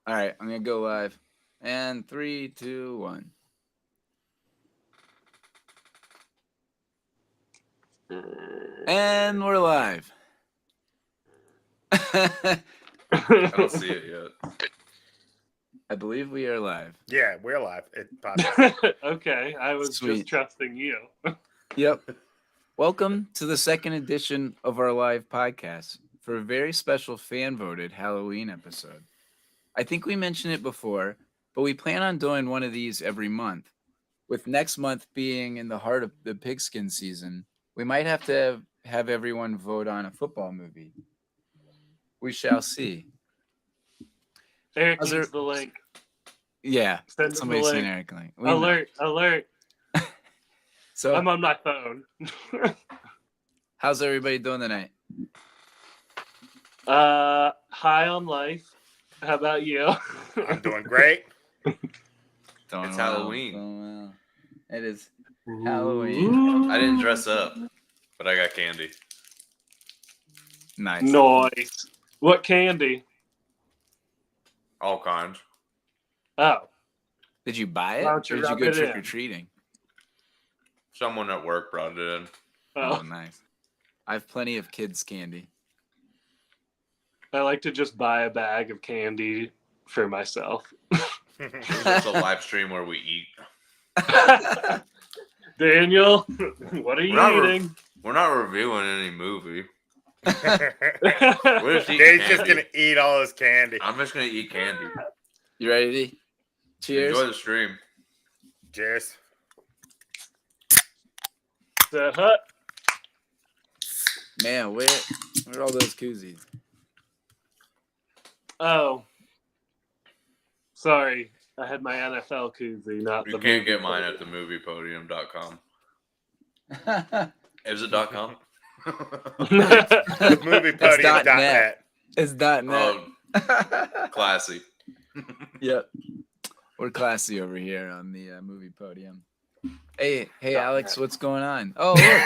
All right, I'm gonna go live. And 3, 2, 1. And we're live. I don't see it yet. I believe we are live. Yeah, we're live. It popped. Okay, I was Sweet. just trusting you. Yep. Welcome to the second edition of our live podcast for a very special fan-voted Halloween episode. I think we mentioned it before, but we plan on doing one of these every month. With next month being in the heart of the pigskin season, we might have to have everyone vote on a football movie. We shall see. Eric How's needs there- the link. Yeah, Send him the somebody sent link. Eric a link. We know. Alert! So, I'm on my phone. how's everybody doing tonight? High on life. How about you? I'm doing great. Doing It's well, Halloween. doing well. It is Halloween. I didn't dress up, but I got candy. Nice. Nice. What candy? All kinds. Oh, Did you buy it? Why Or don't you did you rub go it trick or in? treating? Someone at work brought it in. Oh, oh. nice. I have plenty of kids' candy. I like to just buy a bag of candy for myself. This is just a live stream where we eat. Daniel, what are you eating? We're not reviewing any movie. We're just eating Dave's just candy. gonna eat all his candy. I'm just gonna eat candy. You ready? Cheers. Enjoy the stream. Cheers. The hut. Man, where are all those koozies? Oh, sorry. I had my NFL koozie, not You the can't movie get mine at koozie. themoviepodium.com. Is it .com? Moviepodium.net. It's .net. Oh, classy. Yep. We're classy over here on the movie podium. Hey, Alex, what's going on? Oh, look,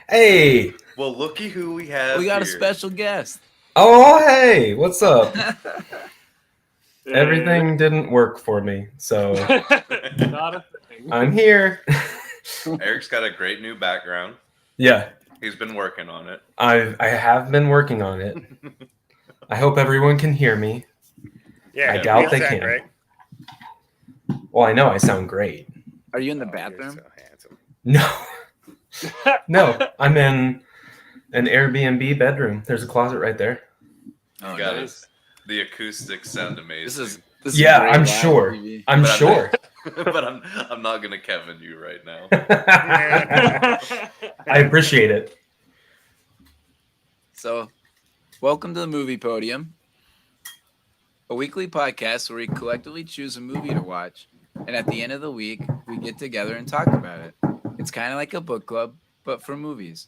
Hey! Well, looky who we have. we got a here. special guest. Oh, hey! What's up? Yeah. Everything didn't work for me, so Not a thing. I'm here. Eric's got a great new background. Yeah, He's been working on it. I have been working on it. I hope everyone can hear me. Yeah, I doubt you they sound can. great. Well, I know I sound great. Are you in the Oh, you're bathroom? so handsome. No, I'm in an Airbnb bedroom. There's a closet right there. Oh, You got nice. it. The acoustics sound amazing. This is Yeah, great I'm live sure. TV. I'm But I'm sure. but I'm not gonna Kevin you right now. I appreciate it. So, welcome to the Movie Podium, a weekly podcast where we collectively choose a movie to watch, and at the end of the week, we get together and talk about it. It's kind of like a book club, but for movies.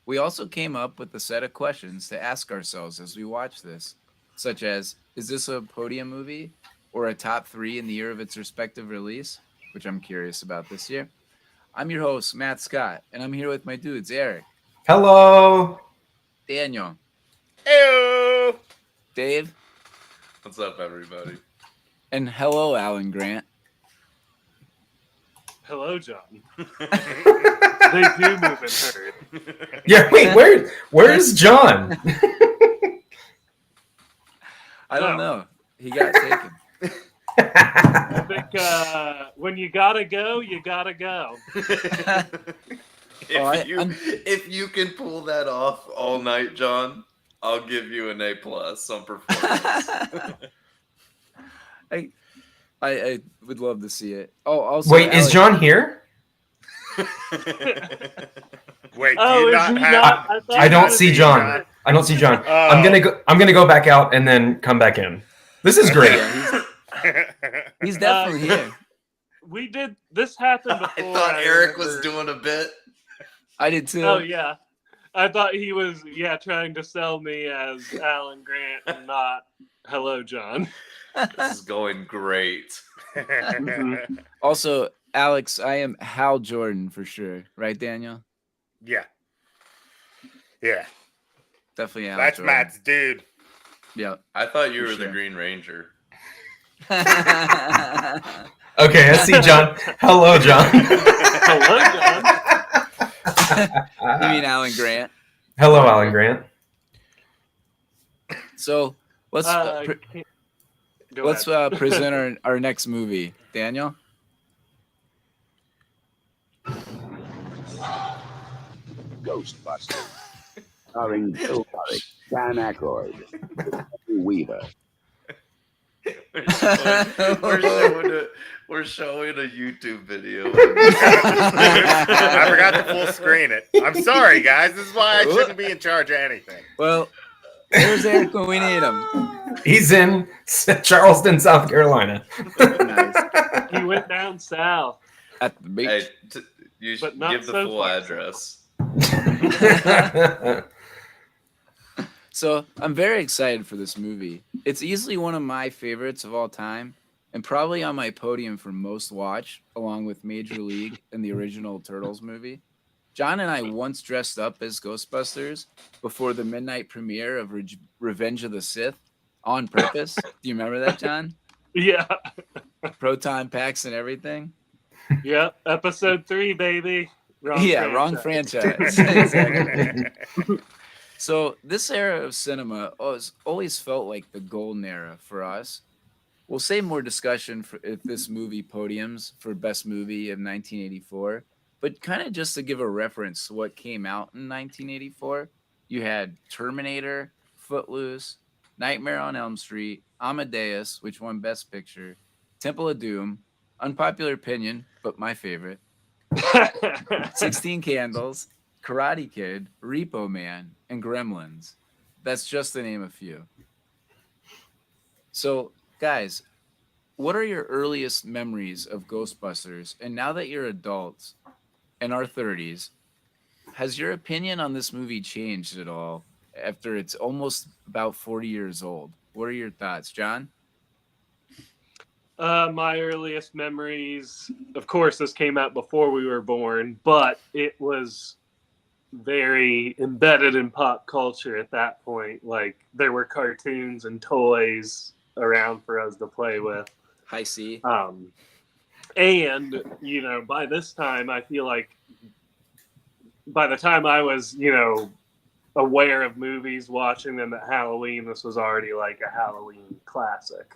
We also came up with a set of questions to ask ourselves as we watch this, such as, is this a podium movie or a top 3 in the year of its respective release, which I'm curious about this year. I'm your host, Matt Scott, and I'm here with my dudes, Eric, Hello. Daniel, Ew. Dave, What's up, everybody? and hello, Alan Grant. Hello, John. They do move in herd. Yeah, wait, where is John? I don't know. He got taken. I think when you gotta go, you gotta go. If you can pull that off all night, John, I'll give you an A+ on performance. I would love to see it. Oh, also, Wait, is Alex, John here? Wait, do Oh, you is not he have? not? thought I he don't was see in John. herd. I don't see John. Oh. I'm gonna go back out and then come back in. This is great. Yeah, he's definitely here. We did. This happened I before. thought Eric was remember. doing a bit. I did too. Oh yeah, I thought he was trying to sell me as Alan Grant and not Hello John. This is going great. Also, Alex, I am Hal Jordan for sure. Right, Daniel? Yeah. Yeah. Definitely Hal That's Jordan. Matt's dude. Yeah. I thought you For were the sure. Green Ranger. Okay, I see John. Hello, John. Hello, John. You mean Alan Grant? Hello, Alan Grant. So let's Go ahead. present our next movie. Daniel? Ghostbusters, starring Bill Murray, Dan Aykroyd, Weaver. We're showing a YouTube video. I forgot to full screen it. I'm sorry, guys. This is why I shouldn't be in charge of anything. Well, there's Eric when we need him. He's in Charleston, South Carolina. Nice. He went down south. At the beach. Hey, you should But not give the so full far. address. So I'm very excited for this movie. It's easily one of my favorites of all time, and probably on my podium for most watch, along with Major League and the original Turtles movie. John and I once dressed up as Ghostbusters before the midnight premiere of Revenge of the Sith on purpose. Do you remember that, John? Yeah. Proton packs and everything. Yep. Episode 3, baby. Wrong franchise. Exactly. So this era of cinema always felt like the golden era for us. We'll save more discussion for if this movie podiums for best movie of 1984, but kind of just to give a reference to what came out in 1984, you had Terminator, Footloose, Nightmare on Elm Street, Amadeus, which won Best Picture, Temple of Doom, unpopular opinion, but my favorite, 16 Candles, Karate Kid, Repo Man, and Gremlins. That's just to name a few. So, guys, what are your earliest memories of Ghostbusters? And now that you're adults in our 30s, has your opinion on this movie changed at all after it's almost about 40 years old? What are your thoughts, John? My earliest memories, of course, this came out before we were born, but it was very embedded in pop culture at that point. Like, there were cartoons and toys around for us to play with. High C. And, by this time, I feel like by the time I was, aware of movies, watching them at Halloween, this was already like a Halloween classic.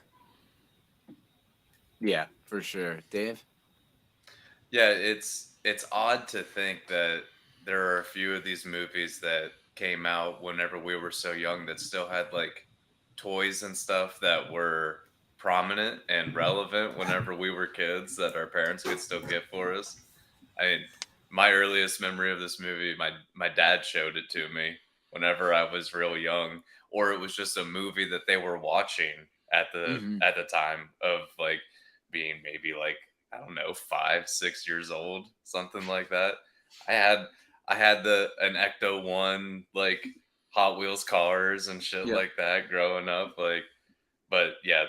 Yeah, for sure. Dave? Yeah, it's odd to think that there are a few of these movies that came out whenever we were so young that still had like toys and stuff that were prominent and relevant whenever we were kids that our parents could still get for us. I mean, my earliest memory of this movie, my dad showed it to me whenever I was real young, or it was just a movie that they were watching at the time of like being maybe like, I don't know, 5-6 years old, something like that. I had an Ecto 1 like Hot Wheels cars and shit like that growing up, like. But yeah,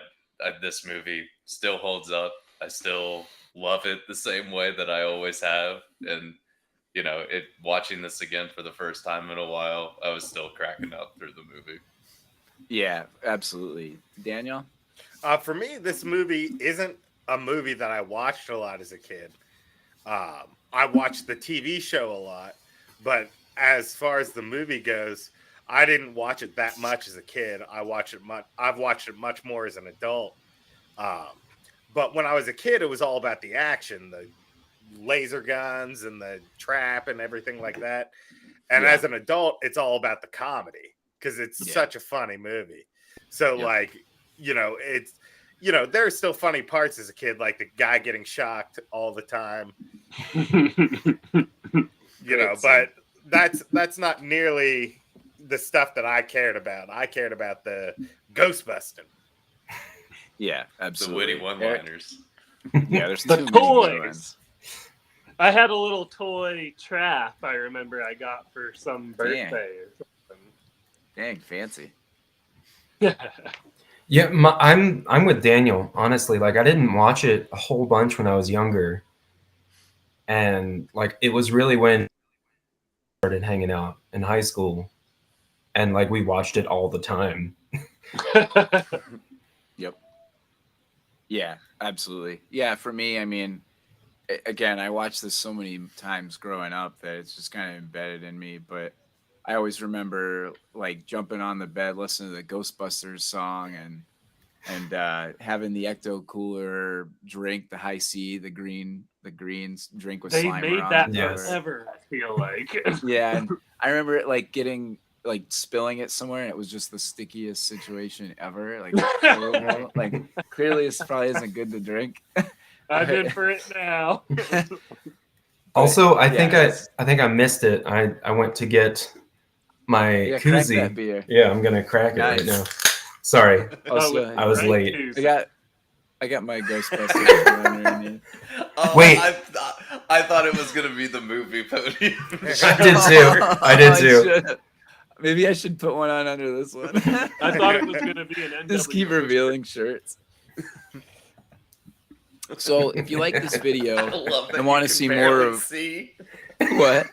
this movie still holds up. I still love it the same way that I always have, and watching this again for the first time in a while, I was still cracking up through the movie. Yeah, absolutely. Daniel? For me, this movie isn't a movie that I watched a lot as a kid. I watched the TV show a lot, but as far as the movie goes, I didn't watch it that much as a kid. I've watched it much more as an adult. But when I was a kid, it was all about the action, the laser guns and the trap and everything like that. And as an adult, it's all about the comedy because it's such a funny movie. So it's, there are still funny parts as a kid, like the guy getting shocked all the time, but that's not nearly the stuff that I cared about. I cared about the ghostbusting. Yeah, The absolutely. witty one-liners. Yeah, there's The too many good toys. ones. I had a little toy trap I remember I got for some birthday or something. Dang, fancy. Yeah, I'm with Daniel, honestly. Like, I didn't watch it a whole bunch when I was younger. And like, it was really when I started hanging out in high school, and like we watched it all the time. Yep. Yeah, absolutely. Yeah, for me, I mean, again, I watched this so many times growing up that it's just kind of embedded in me. But I always remember like jumping on the bed, listening to the Ghostbusters song, and having the ecto cooler drink, the high C, the greens drink with They Slimer made on that the cover. Yes. forever, I feel like. Yeah, and I remember it like getting like spilling it somewhere, and it was just the stickiest situation ever. Like horrible. Like clearly, this probably isn't good to drink. I'm in for it now. Also, I yeah, think I missed it. I went to get my Yeah, crack that koozie. beer. Yeah, I'm gonna crack it right Nice. now. Sorry, Also, I was right, late. Tuesday. I got my Ghostbusters runner in here. Oh, Wait. I thought it was gonna be the movie Podium. I did too. I did too. Maybe I should put one on under this one. I thought it was going to be an NW. Just keep revealing shirts. So if you like this video and want to see more of see. what,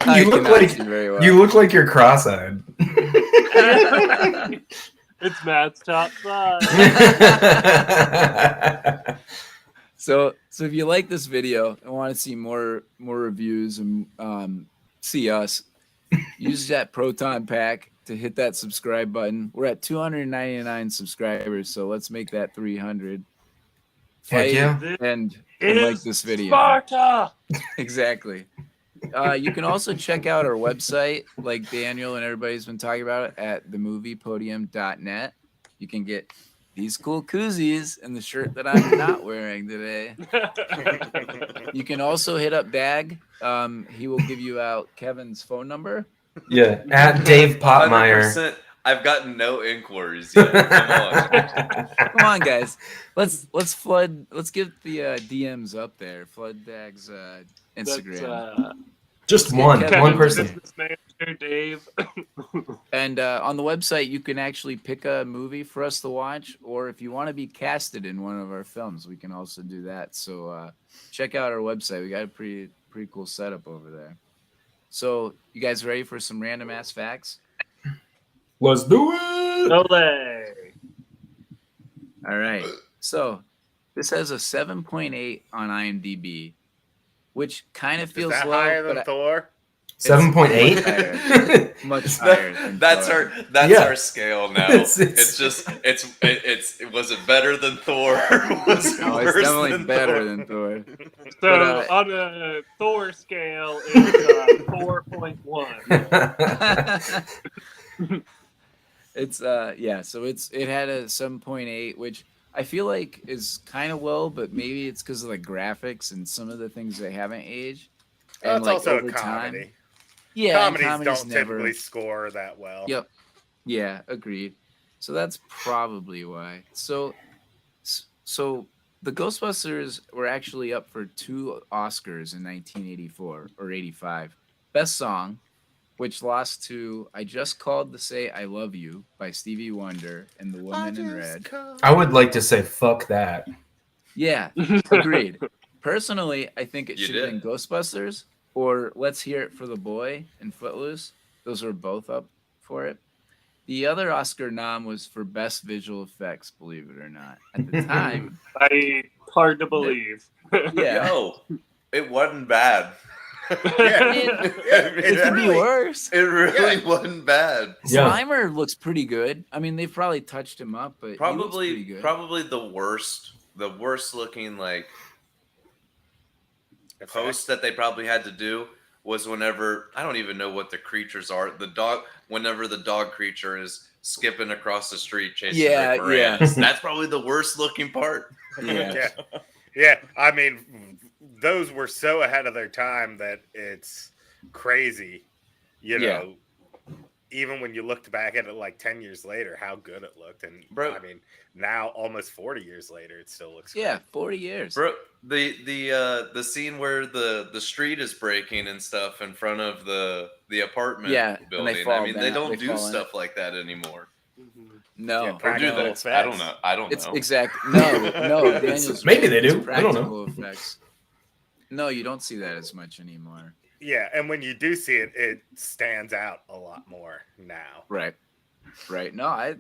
I You look cannot like see very well. you look like you're cross-eyed. It's Matt's top 5. So if you like this video and want to see more reviews and see us, use that proton pack to hit that subscribe button. We're at 299 subscribers, so let's make that 300. Heck yeah. and It like is this video. Sparta! Exactly. You can also check out our website, like Daniel and everybody's been talking about it, at themoviepodium.net. You can get these cool koozies and the shirt that I'm not wearing today. You can also hit up Dag. He will give you out Kevin's phone number. Yeah, at Dave Potmeyer. 100%. I've gotten no inquiries yet. Come on. Come on, guys. Let's get the DMs up there. Flood Dag's Instagram. Just get one Kevin person. Business manager Dave. And on the website, you can actually pick a movie for us to watch, or if you want to be casted in one of our films, we can also do that. So check out our website. We got a pretty cool setup over there. So you guys ready for some random ass facts? Let's do it. Ole. All right. So this has a 7.8 on IMDb, which kind of Is feels that low, higher but than Thor? 7.8. much higher. Than That's Thor. our our scale now. It's- It's was it better than Thor? Was it No, it's worse definitely than better Thor? than Thor. So But, on a Thor scale, it's 4.1. It's yeah, so it had a 7.8, which I feel like is kind of low, but maybe it's because of the graphics and some of the things they haven't aged. Well, And it's like also over a comedy. time, yeah, and Comedies don't never. typically score that well. Yep. Yeah, agreed. So that's probably why. So the Ghostbusters were actually up for 2 Oscars in 1984 or 85. Best Song, which lost to I Just Called to Say I Love You by Stevie Wonder and the Woman in Red. I would like to say fuck that. Yeah, agreed. Personally, I think it You should have been did. Ghostbusters or Let's Hear It for the Boy and Footloose. Those were both up for it. The other Oscar nom was for Best Visual Effects, believe it or not. At the time, Hard to believe. yeah. Yo, it wasn't bad. Yeah. It could be worse. It really wasn't bad. Yeah. Slimer looks pretty good. I mean, they've probably touched him up, but he looks pretty good. Probably the worst looking like post that they probably had to do was whenever I don't even know what the creatures are. Whenever the dog creature is skipping across the street chasing Yeah, Rick Moranis. That's probably the worst looking part. Yeah. Yeah. I mean, those were so ahead of their time that it's crazy. You Yeah. know, even when you looked back at it like 10 years later, how good it looked. And Bro. I mean, now almost 40 years later, it still looks Yeah, 40 years. Bro, the scene where the street is breaking and stuff in front of the apartment Yeah, and they building. fall I mean, they down- don't they do fall in stuff like that anymore. No. Yeah, Or do practical they? effects. I don't know. I don't It's know. exactly no. Daniel's Maybe right. they do. It's I don't know. practical effects. No, you don't see that as much anymore. Yeah. And when you do see it, it stands out a lot more now. Right. Right. No, I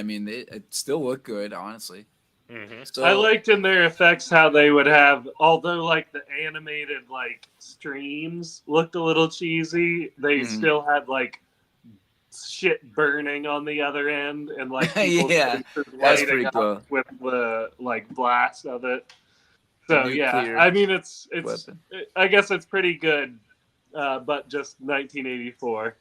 mean it still looked good, honestly. Mm-hmm. So I liked in their effects how they would have, although like the animated like streams looked a little cheesy, they Mhm. still had like shit burning on the other end and like people's Yeah, faces that's lighting pretty up cool. with the like blast of it. The So yeah, nuclear I mean it's weapon. I guess it's pretty good, but just 1984.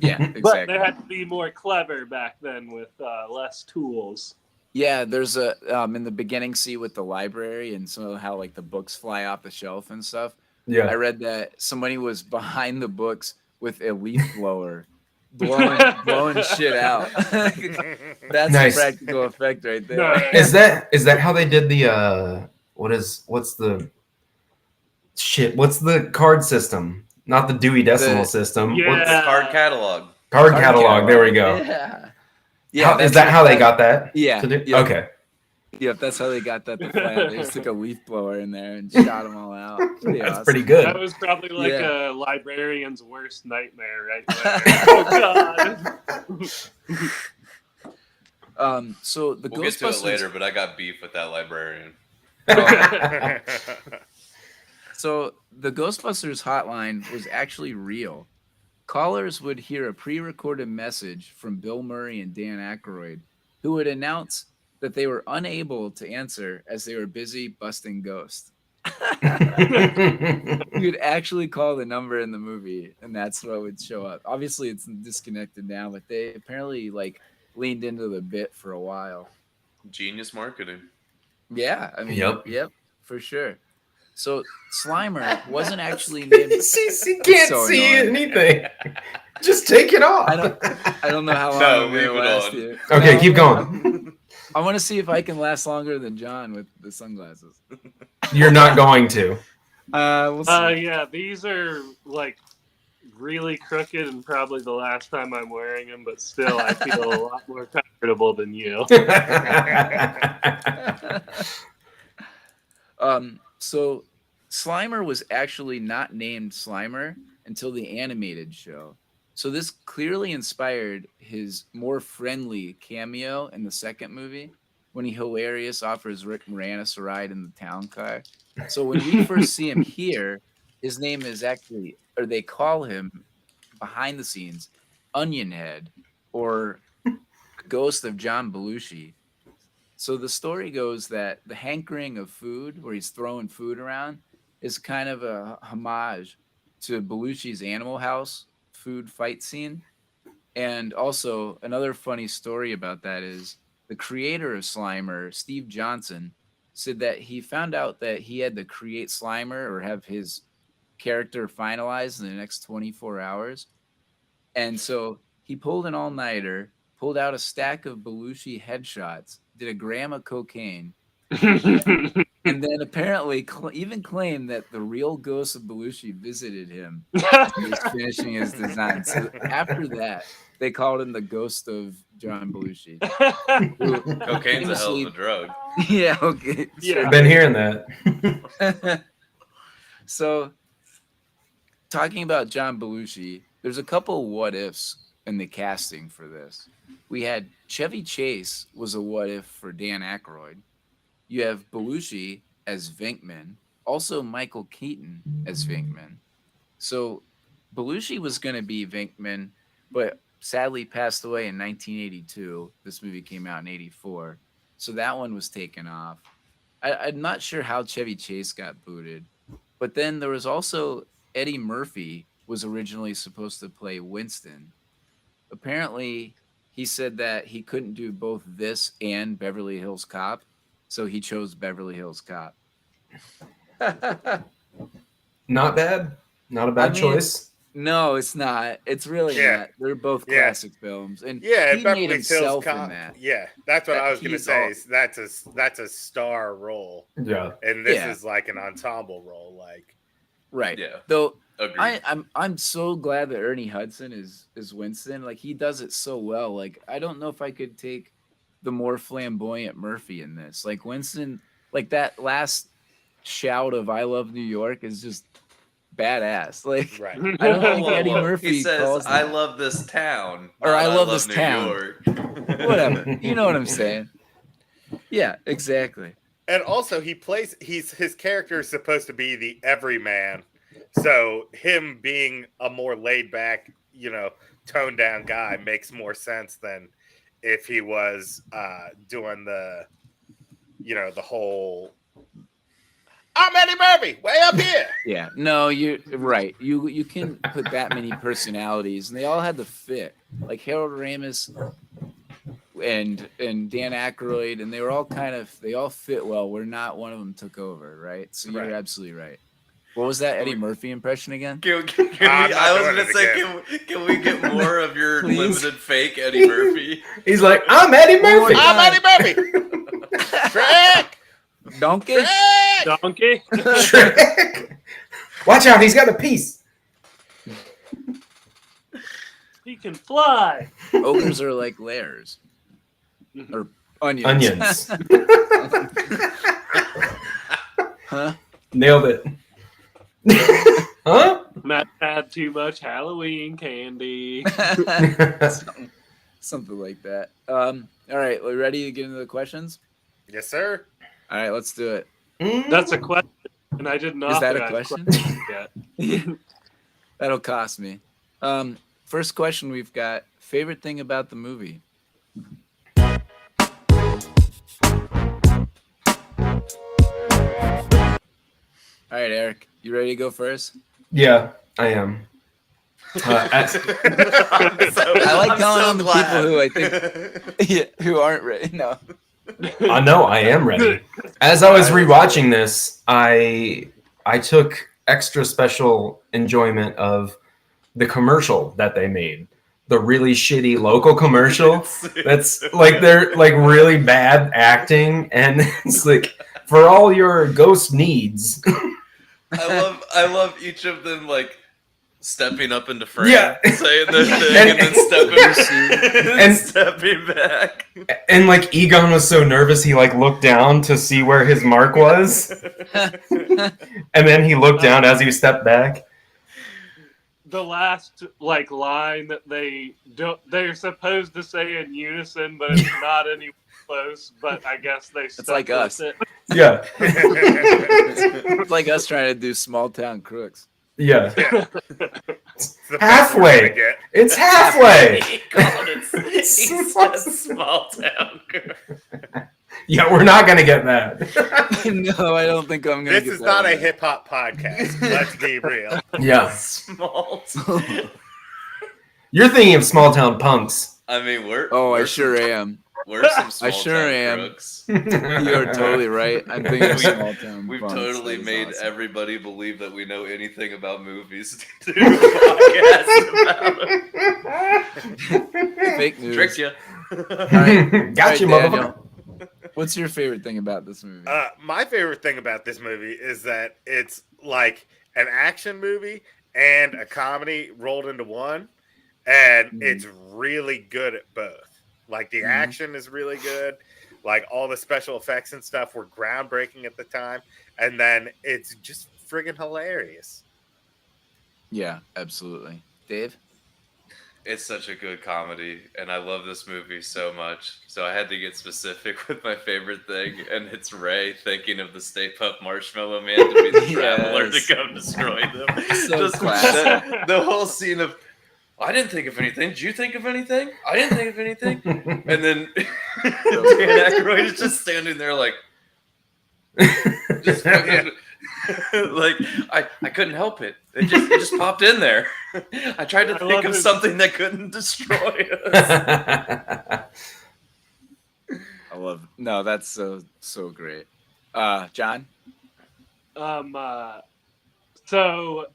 Yeah, But exactly. they had to be more clever back then with less tools. Yeah, there's a in the beginning scene with the library and some of how like the books fly off the shelf and stuff. I Yeah. read that somebody was behind the books with a leaf blower blowing shit out. That's Nice. a practical effect right there. Nice. Is that how they did the what's the card system? Not the Dewey Decimal The- System. Yeah. What's The card catalog. card catalog? There we go. Yeah. Yeah, Is that how they got that? Yeah, to do? yeah. Okay. Yep, that's how they got that to fly out. They just took a leaf blower in there and shot them all out. Pretty That's awesome. pretty good. That was probably like Yeah. a librarian's worst nightmare right there. Oh god. So the We'll get to it Ghostbusters. later, but I got beef with that librarian. So the Ghostbusters hotline was actually real. Callers would hear a pre-recorded message from Bill Murray and Dan Aykroyd, who would announce that they were unable to answer as they were busy busting ghosts. You would actually call the number in the movie, and that's what would show up. Obviously, it's disconnected now, but they apparently like leaned into the bit for a while. Genius marketing. Yeah, I mean, Yep. yep, for sure. So Slimer wasn't actually named. You can't So see annoying. anything. Just take it off. I don't know how long No, I'm gonna leave it last on. here. Okay, No, keep going. I want to see if I can last longer than John with the sunglasses. You're not going to. We'll see. Yeah, these are like really crooked and probably the last time I'm wearing them, but still I feel a lot more comfortable than you. So Slimer was actually not named Slimer until the animated show. So this clearly inspired his more friendly cameo in the second movie when he hilarious offers Rick Moranis a ride in the town car. So when we first see him here, his name is actually, or they call him behind the scenes, Onion Head or Ghost of John Belushi. So the story goes that the hankering of food, where he's throwing food around, is kind of a homage to Belushi's Animal House food fight scene. And also, another funny story about that is the creator of Slimer, Steve Johnson, said that he found out that he had to create Slimer or have his character finalized in the next 24 hours. And so he pulled an all-nighter, pulled out a stack of Belushi headshots, did a gram of cocaine, and then apparently even claimed that the real ghost of Belushi visited him as he was finishing his design. So after that, they called him the Ghost of John Belushi. Cocaine's a hell of a drug. Yeah, okay. Yeah. Been hearing that. So, talking about John Belushi, there's a couple what ifs in the casting for this. We had Chevy Chase was a what if for Dan Aykroyd. You have Belushi as Venkman, also Michael Keaton as Venkman. So Belushi was going to be Venkman, but sadly passed away in 1982. This movie came out in 84. So that one was taken off. I'm not sure how Chevy Chase got booted. But then there was also Eddie Murphy was originally supposed to play Winston. Apparently, he said that he couldn't do both this and Beverly Hills Cop, so he chose Beverly Hills Cop. Not bad. Not a bad choice. No, it's not. It's really not. They're both classic films, and he made Beverly himself Hills in Cop. that. Yeah, that's what I was going to He's say. all- Is that's a star role, Yeah. and this Yeah. is like an ensemble role. Like, Right. Yeah. Though Agreed. I'm so glad that Ernie Hudson is Winston. Like he does it so well. Like I don't know if I could take the more flamboyant Murphy in this. Like Winston, like that last shout of "I love New York" is just badass. Like, Right. I don't think Whoa, Eddie whoa. Murphy He says, calls "I that. love this town," Or, not, "I love this New town." York. Whatever. You know what I'm saying? Yeah, exactly. And also, his character is supposed to be the everyman, so him being a more laid back, toned down guy makes more sense than if he was doing the whole "I'm Eddie Murphy, way up here." Yeah. No, you're right. You can put that many personalities, and they all had to fit. Like Harold Ramis and Dan Aykroyd, and they were all they all fit well. Where not one of them took over, right? So you're Right. absolutely right. What was that Eddie Murphy impression again? Can I'm we, not I was doing gonna it say, again. can we get more of your Please. limited fake Eddie Murphy? He's like, I'm Eddie One more Murphy. time. "I'm Eddie Murphy, Shrek, Donkey? Shrek." Donkey. Shrek. Watch out, he's got a piece. He can fly. Ogres are like layers. Or onions. Onions. Huh? Nailed it. Huh? Not had too much Halloween candy. Something like that. All right, we ready to get into the questions? Yes, sir. All right, let's do it. That's a question, and I didn't. Is that a authorize question? questions yet. That'll cost me. First question we've got: favorite thing about the movie? All right, Eric, you ready to go first? Yeah, I am. I like calling on the people who I think who aren't ready. No. I know I am ready. As I was rewatching this, I took extra special enjoyment of the commercial that they made. The really shitty local commercial. That's like they're like really bad acting, and it's like for all your ghost needs. I love each of them like stepping up into frame, Yeah. saying their thing, and then stepping back. And like Egon was so nervous he like looked down to see where his mark was. And then he looked down as he stepped back. The last line that they're supposed to say in unison, but it's not any close. But I guess they stuck like with us. it. Yeah. It's like us trying to do small town crooks. Yeah. It's the best we're Halfway. gonna get. It's halfway. He called it. He said small town. Yeah, we're not gonna get that. No, I don't think I'm gonna. This get is that not one. a hip hop podcast. Let's be real. Yeah. Small town. You're thinking of small town punks. I mean, we're. Oh, I we're sure some, am. We're some small sure town am. crooks. You're totally right. I'm thinking of We- small town. We've punks. totally That is made awesome. everybody believe that we know anything about movies to do a podcast about it. Fake news. Tricked you. Got you, Daniel. motherfucker. What's your favorite thing about this movie? My favorite thing about this movie is that it's like an action movie and a comedy rolled into one, and it's really good at both. Like the action is really good, like all the special effects and stuff were groundbreaking at the time, and then it's just friggin' hilarious. Yeah, absolutely. Dave? It's such a good comedy, and I love this movie so much. So I had to get specific with my favorite thing, and it's Ray thinking of the Stay Puft Marshmallow Man to be the traveler to Yes. come destroy them. So Just classic. the whole scene of, I didn't think of anything. Did you think of anything? I didn't think of anything. And then Dan Aykroyd is just standing there like, just fucking, like I couldn't help it. It just popped in there. I tried to think of something that couldn't destroy us. I love No, that's so great. John? So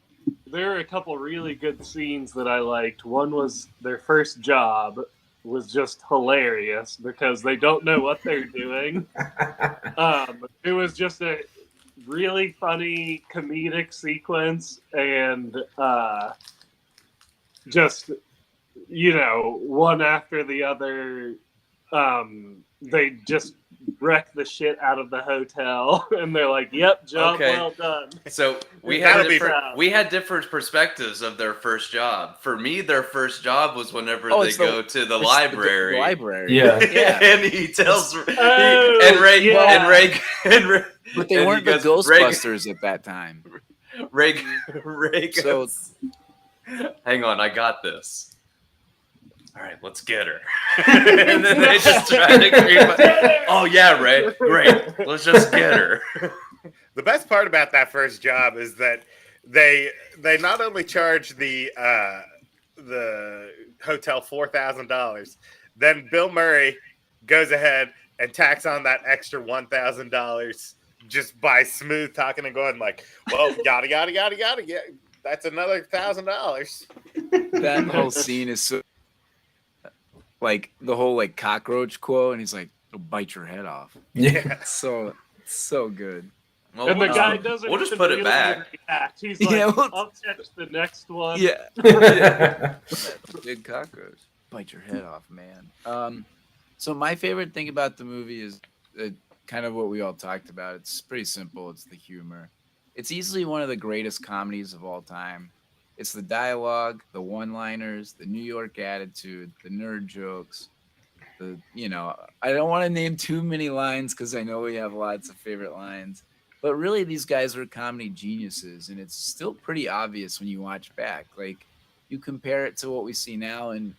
there are a couple really good scenes that I liked. One was their first job was just hilarious because they don't know what they're doing. It was just a really funny comedic sequence, and just one after the other, they just wreck the shit out of the hotel, and they're like, "Yep, job Okay. well done." So we That'll had be different perspectives of their first job. For me, their first job was whenever Oh, they it's go to the It's library. The library. Yeah. Yeah. And he tells Oh, and Ray yeah. But they and he weren't the goes, Ray- Ghostbusters at that time. Ray So- goes, hang on, I got this. All right, let's get her. And then they just try to creep. Oh yeah, Ray, great. Let's just get her. The best part about that first job is that they not only charge the hotel $4,000, then Bill Murray goes ahead and tacks on that extra $1,000 just by smooth talking and going like, well, yada yada yada yada. Yeah, that's another $1,000. That whole scene is so like the whole like cockroach quote, and he's like, "It'll bite your head off." Yeah. So good. Well, And the we'll guy just- doesn't. We'll just even put it really back. react. He's like, Yeah, well- "I'll catch the next one." Yeah. Yeah. Big cockroach. Bite your head off, man. So my favorite thing about the movie is kind of what we all talked about. It's pretty simple. It's the humor. It's easily one of the greatest comedies of all time. It's the dialogue, the one-liners, the New York attitude, the nerd jokes. I don't want to name too many lines because I know we have lots of favorite lines. But really, these guys were comedy geniuses, and it's still pretty obvious when you watch back. Like, you compare it to what we see now, and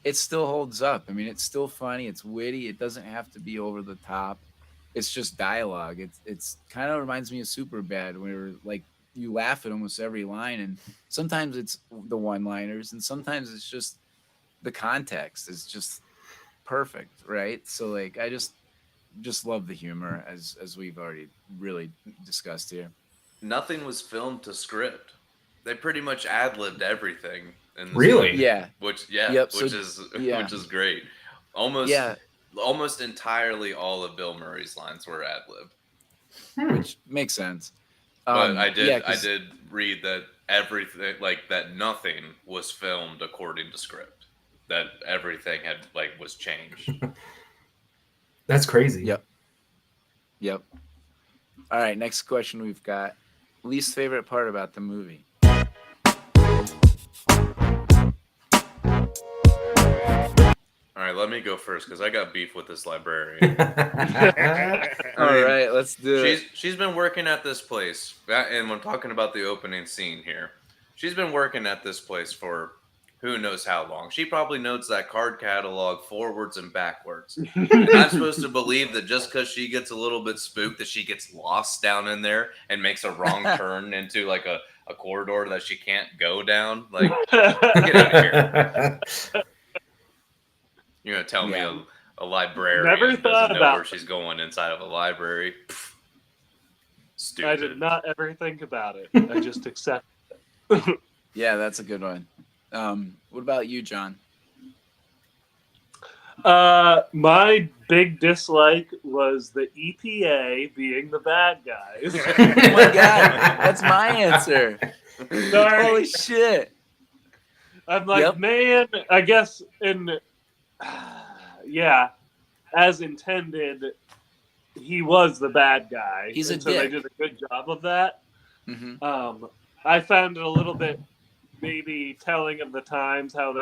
it still holds up. I mean, it's still funny. It's witty. It doesn't have to be over the top. It's just dialogue. It's kind of reminds me of Superbad, where like you laugh at almost every line, and sometimes it's the one-liners, and sometimes it's just the context is just perfect, right? So like, I just love the humor as we've already really discussed here. Nothing was filmed to script. They pretty much ad-libbed everything. In this Really? movie, Yeah. which Yep, so- which is yeah. which is great. Almost Yeah. almost entirely all of Bill Murray's lines were ad-libbed. Which makes sense. But I did yeah, I 'cause- did read that everything that nothing was filmed according to script. That everything had was changed. That's crazy. Yep. Yep. All right, next question we've got. Least favorite part about the movie? All right, let me go first because I got beef with this librarian. All right, let's do it. She's been working at this place, and we're talking about the opening scene here. She's been working at this place for who knows how long. She probably knows that card catalog forwards and backwards. And I'm supposed to believe that just because she gets a little bit spooked, that she gets lost down in there and makes a wrong turn into like a corridor that she can't go down. Like, get out of here. You're gonna tell me a librarian Never doesn't thought know about where she's going inside of a library? Pfft. Stupid. I did not ever think about it. I just accept. Yeah, that's a good one. What about you, John? My big dislike was the EPA being the bad guys. Oh my god, that's my answer. Sorry. Holy shit. I'm like, Yep. man, I guess yeah, as intended, he was the bad guy. He's a and so they dick. did a good job of that. Mm-hmm. I found it a little bit maybe telling of the times how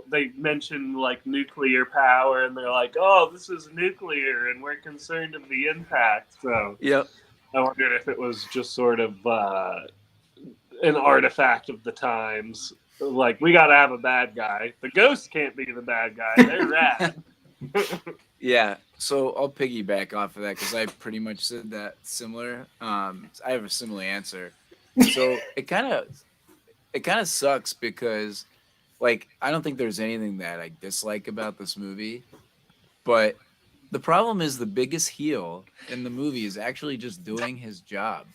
they mentioned like nuclear power, and they're like, oh, this is nuclear and we're concerned of the impact. So Yep. I wondered if it was just sort of an artifact of the times. Like, we got to have a bad guy. The ghosts can't be the bad guy. They're rad. Yeah, so I'll piggyback off of that because I pretty much said that similar. I have a similar answer. So it kind of sucks because, like, I don't think there's anything that I dislike about this movie, but the problem is the biggest heel in the movie is actually just doing his job,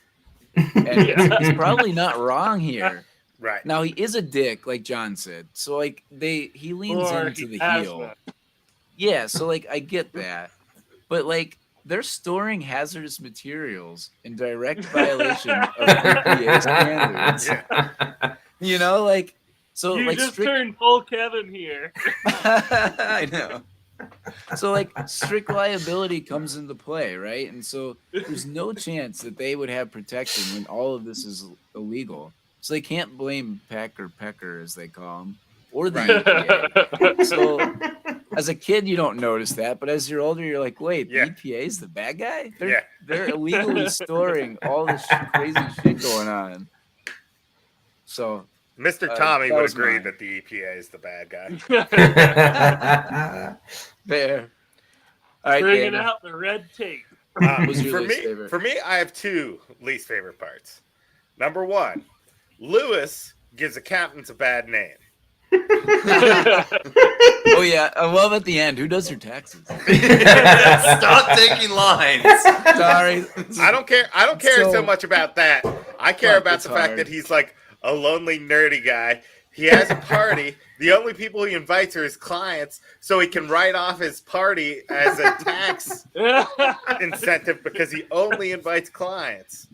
and he's probably not wrong here. Right. Now he is a dick, like John said. So like he leans Or into he the has heel. been. Yeah, so like I get that. But like they're storing hazardous materials in direct violation of EPA standards. Yeah. You know, like so You like just strict turned full Kevin here. I know. So like strict liability comes into play, right? And so there's no chance that they would have protection when all of this is illegal. So they can't blame Pecker, as they call him, or the EPA. So as a kid, you don't notice that, but as you're older, you're like, wait, Yeah. the EPA is the bad guy? Yeah. They're illegally storing all this crazy shit going on. So Mr. Tommy that would was agree mine. that the EPA is the bad guy. Fair. All right, Bringing Daniel. out the red tape. Was your for least me, favorite? for me, I have two least favorite parts. Number one, Lewis gives accountants a bad name. Oh yeah, I love at the end. Who does your taxes? Stop taking lines. Sorry. I don't care. I don't care so So- much about that. I care Fuck, about it's the fact hard. that he's like a lonely, nerdy guy. He has a party. The only people he invites are his clients, so he can write off his party as a tax incentive because he only invites clients.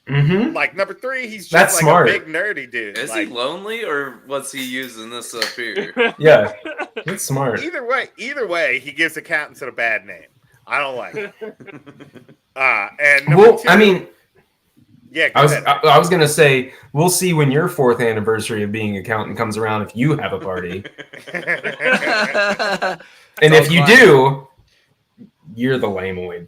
Mm-hmm. Like number three, he's just That's like smart. a big nerdy dude. Is Like, he lonely or was he using this up here? Yeah, that's smart. either way, he gives accountants a bad name. I don't like it. And number Well, two, I mean, yeah, I go was ahead. I was gonna say we'll see when your 4th anniversary of being accountant comes around if you have a party, and It's if you all do, you're the lameoid.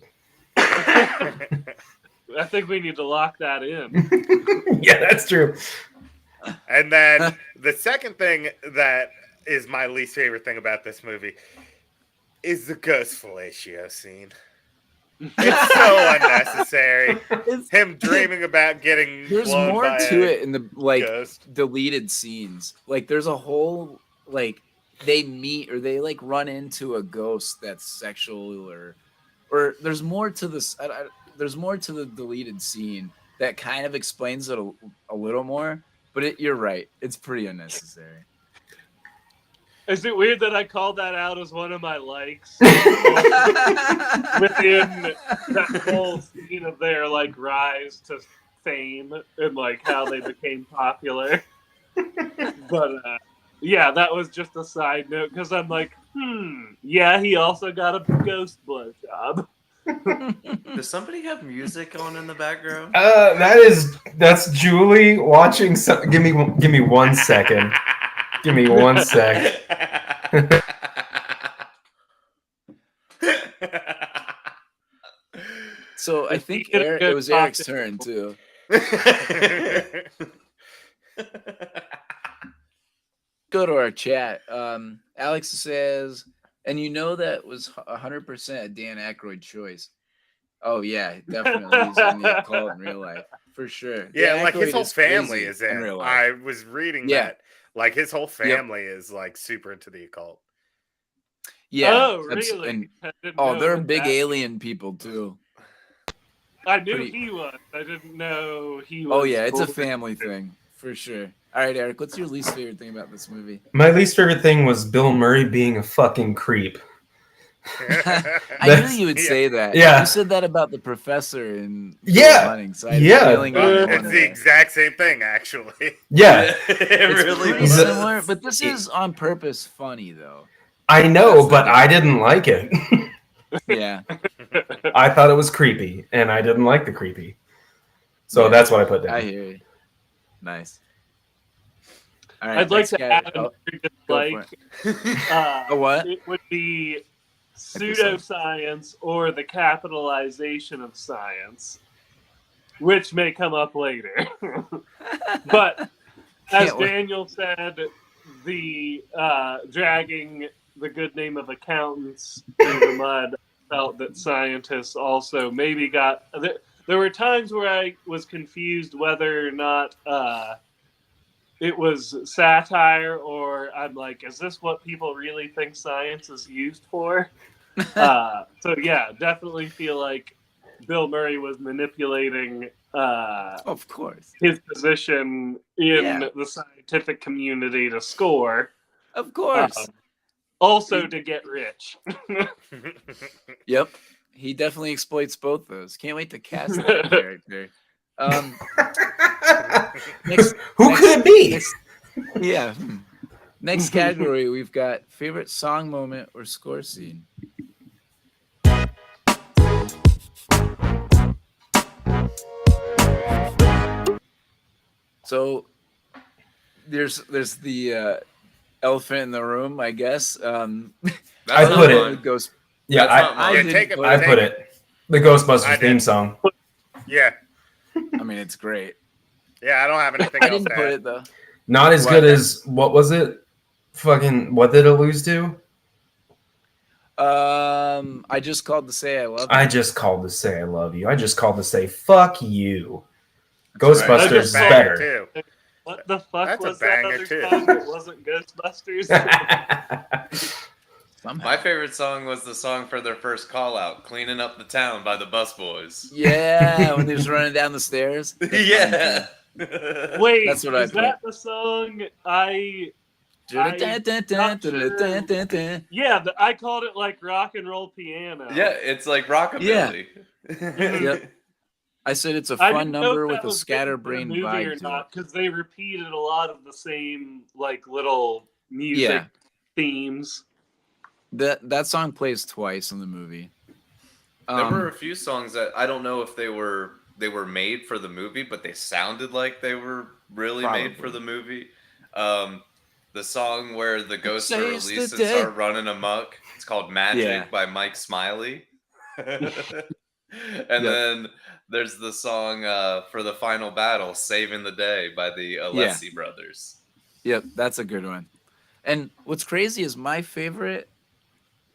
I think we need to lock that in. Yeah, that's true. And then the second thing that is my least favorite thing about this movie is the ghost fellatio scene. It's so unnecessary. Him dreaming about getting There's blown more by to a it in the like ghost. deleted scenes. Like there's a whole like they meet or they like run into a ghost that's sexual or there's more to this. There's more to the deleted scene that kind of explains it a little more. But you're right. It's pretty unnecessary. Is it weird that I called that out as one of my likes within that whole scene of their like rise to fame and like how they became popular? But yeah, that was just a side note because I'm like, yeah, he also got a ghost blowjob. Does somebody have music on in the background? That's Julie watching. Give me 1 second. Give me 1 sec. So I think Get a Eric, good it was Eric's pocket. turn too. Go to our chat. Alex says, and you know that was 100% a Dan Aykroyd choice. Oh yeah, definitely. He's in the occult in real life for sure. Yeah, Dan like his Aykroyd whole is family crazy is in. real life. I was reading Yeah. that. Like his whole family is like super into the occult. Yeah. Oh, that's- really? and- I didn't oh, know they're that big that- alien people too. I knew pretty- he was. I didn't know he was. Oh yeah, it's a cool. family thing for sure. All right, Eric, what's your least favorite thing about this movie? My least favorite thing was Bill Murray being a fucking creep. I That's- knew you would yeah. say that. Yeah. You said that about the professor in Yeah. Hunting, so I had Yeah. a feeling on that It's one. the exact same thing, actually. Yeah, It It's really pretty was. similar, but this is on purpose funny though. I know, That's the but I difference. didn't like it. Yeah. I thought it was creepy, and I didn't like the creepy. So Yeah. that's what I put down. I hear you. Nice. All right, I'd like next to guy. add Oh, another go for dislike. A what? It would be pseudoscience or the capitalization of science, which may come up later. But as Can't wait. Daniel said, the dragging the good name of accountants through the mud felt that scientists also maybe got. There were times where I was confused whether or not it was satire or I'm like, is this what people really think science is used for? So yeah, definitely feel like Bill Murray was manipulating Of course. his position in Yeah. the scientific community to score. Of course. Also to get rich. Yep. He definitely exploits both those. Can't wait to cast that character. Next, Who could it be? next- yeah. Next category, we've got favorite song moment or score scene. So there's the elephant in the room, I guess. I put it. The ghost. Yeah, That's not I mine. didn't take it. put I it. put it. The Ghostbusters I theme did. song. Yeah. I mean, it's great. Yeah, I don't have anything I else didn't to put add. it though. Not as What? good as what was it? Fucking what did it lose to? I just called to say I love you. I just called to say I love you. I just called to say fuck you. That's right. Ghostbusters That's is a banger, better. too. What the fuck That's a was that banger, other too. song that wasn't Ghostbusters? Somehow. My favorite song was the song for their first call out, Cleaning Up the Town by the Busboys. Yeah, when he was running down the stairs. That's mine, Yeah. Wait, That's what I is that the song I too. yeah, I called it like rock and roll piano. Yeah, it's like rockabilly. Yep. I said it's a I fun didn't know number if with that a was scatterbrained movie or vibe to it. not because they repeated a lot of the same like little music themes. That song plays twice in the movie. There were a few songs that I don't know if they were made for the movie, but they sounded like they were really made for Probably. the movie. The song where the ghosts are Saves the released and day. start running amok. It's called Magic Yeah. by Mike Smiley. And then there's the song for the final battle, Saving the Day by the Alessi brothers. Yep, that's a good one. And what's crazy is my favorite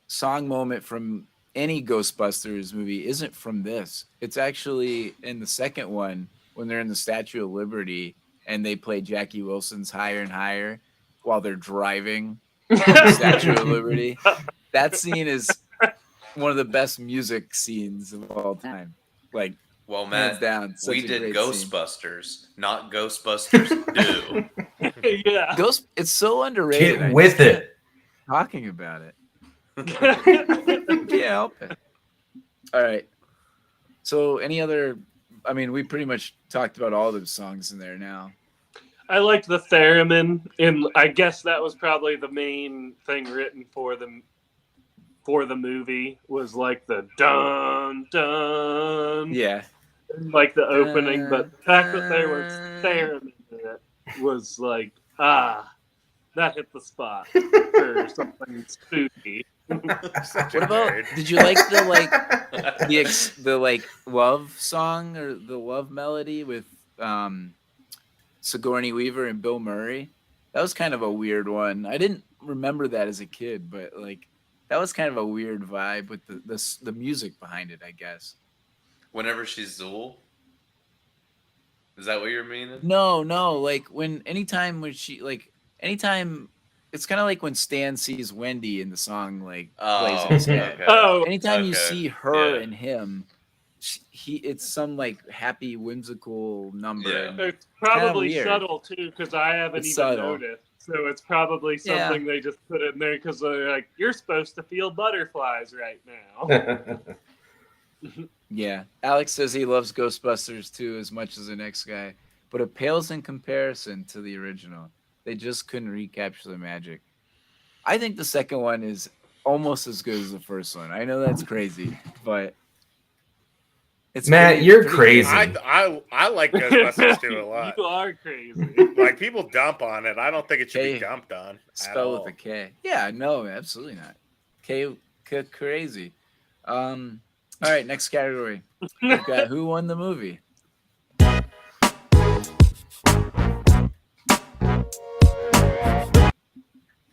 song moment from any Ghostbusters movie isn't from this. It's actually in the second one when they're in the Statue of Liberty and they play Jackie Wilson's Higher and Higher while they're driving the Statue of Liberty. That scene is one of the best music scenes of all time. Like, Well, hands Matt, down, such we a did great Ghostbusters, not Ghostbusters Do. Yeah. It's so underrated. Get with it. Talking about it. Can't help it. All right. So, any other? I mean, we pretty much talked about all the songs in there now. I liked the theremin, and I guess that was probably the main thing written for the movie was like the dun dun, Yeah. like the opening. But the fact that there was theremin in it was like that hit the spot for something spooky. Such a What about? nerd. Did you like the like love song or the love melody with Sigourney Weaver and Bill Murray? That was kind of a weird one. I didn't remember that as a kid, but like that was kind of a weird vibe with the music behind it, I guess. Whenever she's Zool? Is that what you're meaning? No, like anytime it's kind of like when Stan sees Wendy in the song like plays in his head. Okay. Oh, Anytime you Okay. see her Yeah. and him, it's some like happy whimsical number. Yeah. and- it's probably weird. subtle too because I haven't It's even subtle. noticed. So it's probably Yeah. something they just put in there because they're like, you're supposed to feel butterflies right now. Yeah, Alex says he loves Ghostbusters too as much as the next guy, but it pales in comparison to the original. They just couldn't recapture the magic. I think the second one is almost as good as the first one. I know that's crazy, but it's Matt, you're crazy. I like Ghostbusters too a lot. You are crazy. Like people dump on it. I don't think it should K- be dumped on. at Spell all. with a K. Yeah, no, absolutely not. Crazy. All right, next category. We've got who won the movie.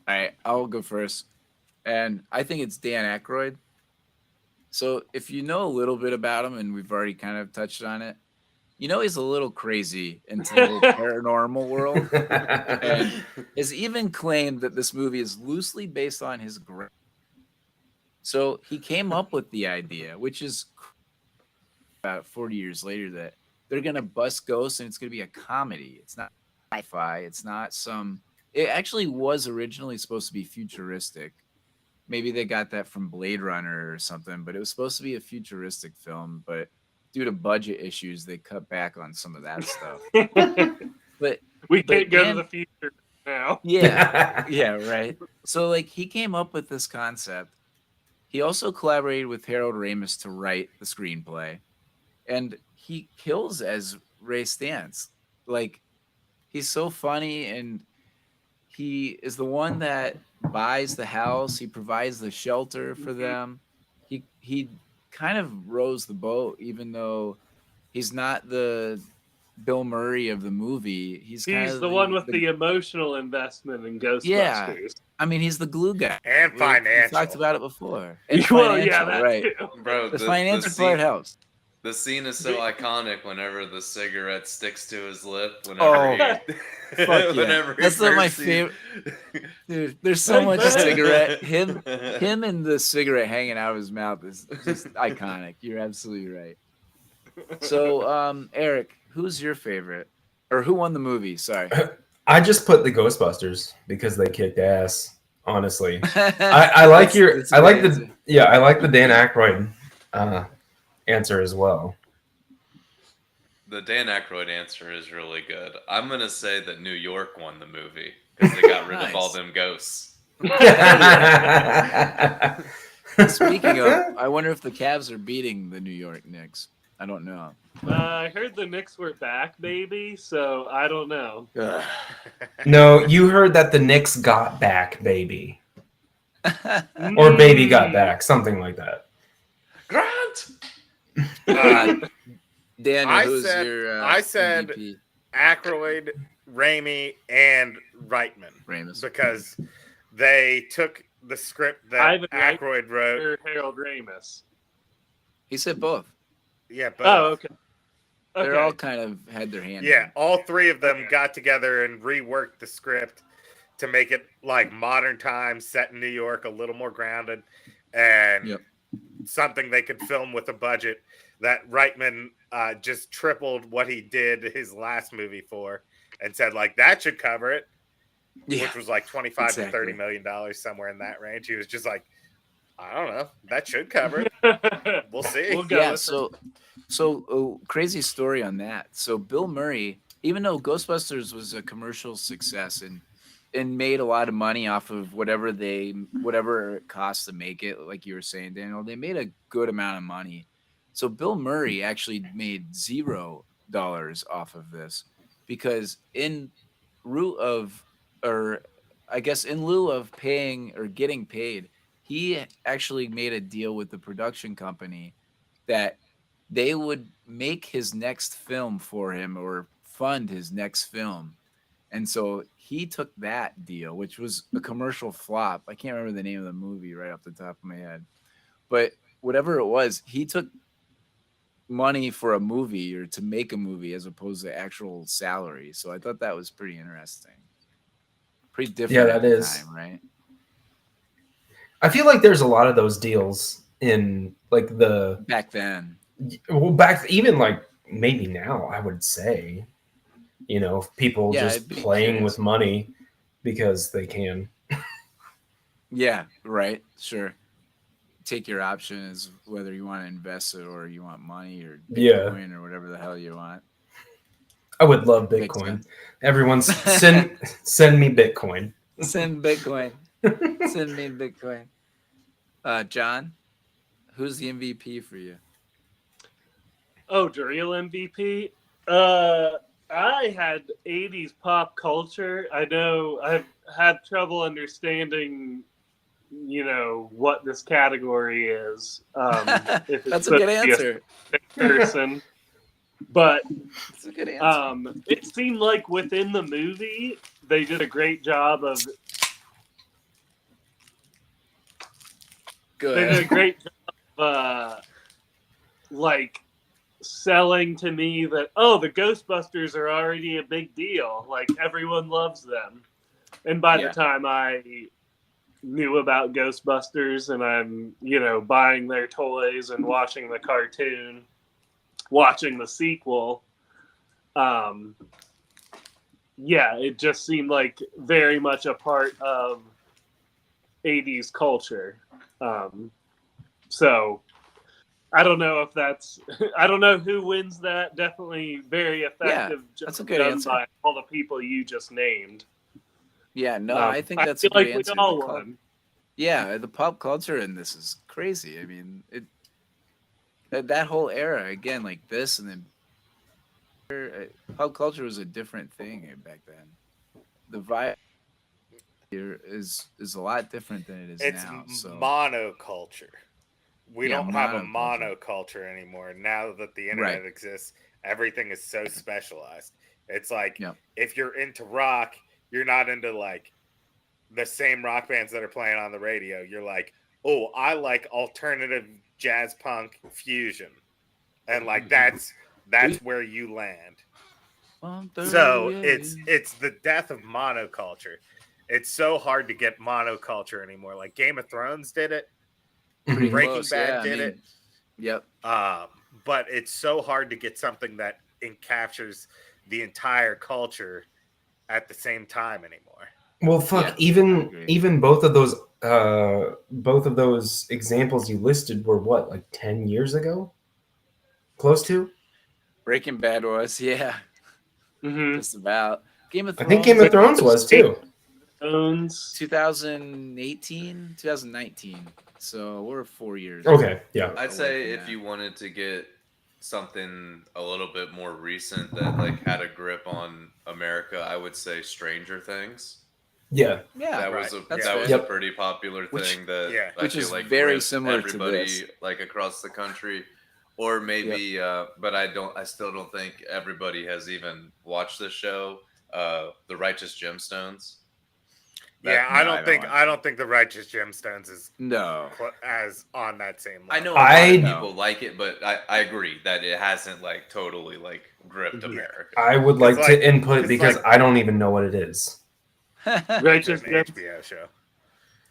All right, I'll go first. And I think it's Dan Aykroyd. So if you know a little bit about him, and we've already kind of touched on it, you know he's a little crazy into the whole paranormal world. And has even claimed that this movie is loosely based on his So he came up with the idea, which is about 40 years later, that they're going to bust ghosts and it's going to be a comedy. It's not sci-fi. It's not it actually was originally supposed to be futuristic. Maybe they got that from Blade Runner or something, but it was supposed to be a futuristic film, but due to budget issues, they cut back on some of that stuff. But We But can't go Dan- to the future. now. Yeah, yeah, right. So like he came up with this concept. He also collaborated with Harold Ramis to write the screenplay, and he kills as Ray Stantz. Like he's so funny, and he is the one that buys the house. He provides the shelter for them. He kind of rows the boat, even though he's not the Bill Murray of the movie. He's kind He's of the one with the emotional investment in yeah. Ghostbusters. I mean, he's the glue guy. And We financial. talked about it before. And Well, yeah, financial, that right? too. Bro, The the financial scene, part helps. the scene is so iconic whenever the cigarette sticks to his lip. Oh, Whenever he, fuck yeah. whenever he That's not my first sees- Dude, there's so Hey, much man. cigarette. Him and the cigarette hanging out of his mouth is just iconic. You're absolutely right. So, Eric, who's your favorite? Or who won the movie? Sorry. I just put the Ghostbusters because they kicked ass. Honestly, I like That's a good answer. I like the Dan Aykroyd answer as well. The Dan Aykroyd answer is really good. I'm gonna say that New York won the movie because they got rid of all Nice. them ghosts. Speaking of, I wonder if the Cavs are beating the New York Knicks. I don't know. I heard the Knicks were back, baby, so I don't know. Ugh. No, you heard that the Knicks got back, baby, or baby got back, something like that. Grant. Daniel, I who's said- your I said- MVP? Aykroyd, Raimi, and Reitman. Ramis. Because they took the script that Ivan Aykroyd wrote. Or Harold Ramis. He said both. Yeah, but Oh, okay. They're Okay. all kind of had their hand. yeah, in. all three of them Okay. got together and reworked the script to make it like modern times, set in New York, a little more grounded, and Yep. something they could film with a budget that Reitman just tripled what he did his last movie for, and said like that should cover it, Yeah. which was like 25 to exactly. $30 million, somewhere in that range. He was just like, I don't know, that should cover it. We'll see. We'll go Yeah. with So crazy story on that. So Bill Murray, even though Ghostbusters was a commercial success and made a lot of money off of whatever it cost to make it, like you were saying, Daniel, they made a good amount of money. So Bill Murray actually made $0 off of this because in lieu of paying or getting paid, he actually made a deal with the production company that they would make his next film for him or fund his next film. And so he took that deal, which was a commercial flop. I can't remember the name of the movie right off the top of my head. But whatever it was, he took money for a movie or to make a movie as opposed to actual salary. So I thought that was pretty interesting. Pretty different Yeah, at that the is. time, right? I feel like there's a lot of those deals in like the Back then. back even like maybe now I would say, people Yeah, just I'd be playing curious. with money because they can. Yeah, right. Sure. Take your option as whether you want to invest it or you want money or Yeah. Bitcoin or whatever the hell you want. I would love Makes Bitcoin. sense. Everyone's send me Bitcoin. Send Bitcoin. Send me Bitcoin. John, who's the MVP for you? Oh, the real MVP? I had 80s pop culture. I know I've had trouble understanding, what this category is. If it's That's a good supposed to be answer. person. But That's a good answer. it seemed like within the movie, they did a great job of Good. They did a great job, like selling to me that the Ghostbusters are already a big deal. Like everyone loves them, and by Yeah. the time I knew about Ghostbusters and I'm buying their toys and watching the cartoon, watching the sequel, it just seemed like very much a part of 80s culture. So I don't know if that's I don't know who wins that. Definitely very effective that's a good done answer. by all the people you just named. Yeah, no, I think I that's a feel good like answer. we all The won. Yeah, the pop culture in this is crazy. I mean, that whole era again, like this, and then pop culture was a different thing back then. The vibe here is a lot different than it is It's now. So monoculture. We yeah, don't have a monoculture. monoculture anymore. Now that the Right. internet exists, everything is so specialized. It's like Yep. if you're into rock, you're not into like the same rock bands that are playing on the radio. You're like, oh, I like alternative jazz punk fusion. And like that's where you land. So it's the death of monoculture. It's so hard to get monoculture anymore. Like Game of Thrones did it. pretty Mhm. Breaking close. Bad Yeah, I did mean, it. yep. But it's so hard to get something that captures the entire culture at the same time anymore. Well, fuck. Yeah, I agree. Even both of those examples you listed were what, like 10 years ago? Close to. Breaking Bad was, yeah, Mm-hmm. just about. Game of I Thrones. think Game of Thrones was too. 2018, 2019. So we're 4 years. Okay, yeah. I'd away say from if that. you wanted to get something a little bit more recent that like had a grip on America, I would say Stranger Things. Yeah. Yeah, That right. was a That's that was fair. a pretty popular Which- thing that yeah. I Which feel is like very gripped similar to everybody this. like across the country. Or maybe but I still don't think everybody has even watched this show, The Righteous Gemstones. Yeah, no, I I don't don't think watch the Righteous Gemstones is No. as on that same level. I know a lot of I- people like it, but I agree that it hasn't like totally like gripped Yeah. America. I would like It's to like- input it's because like- I don't even know what it is. It's Righteous an Gemstones. HBO show.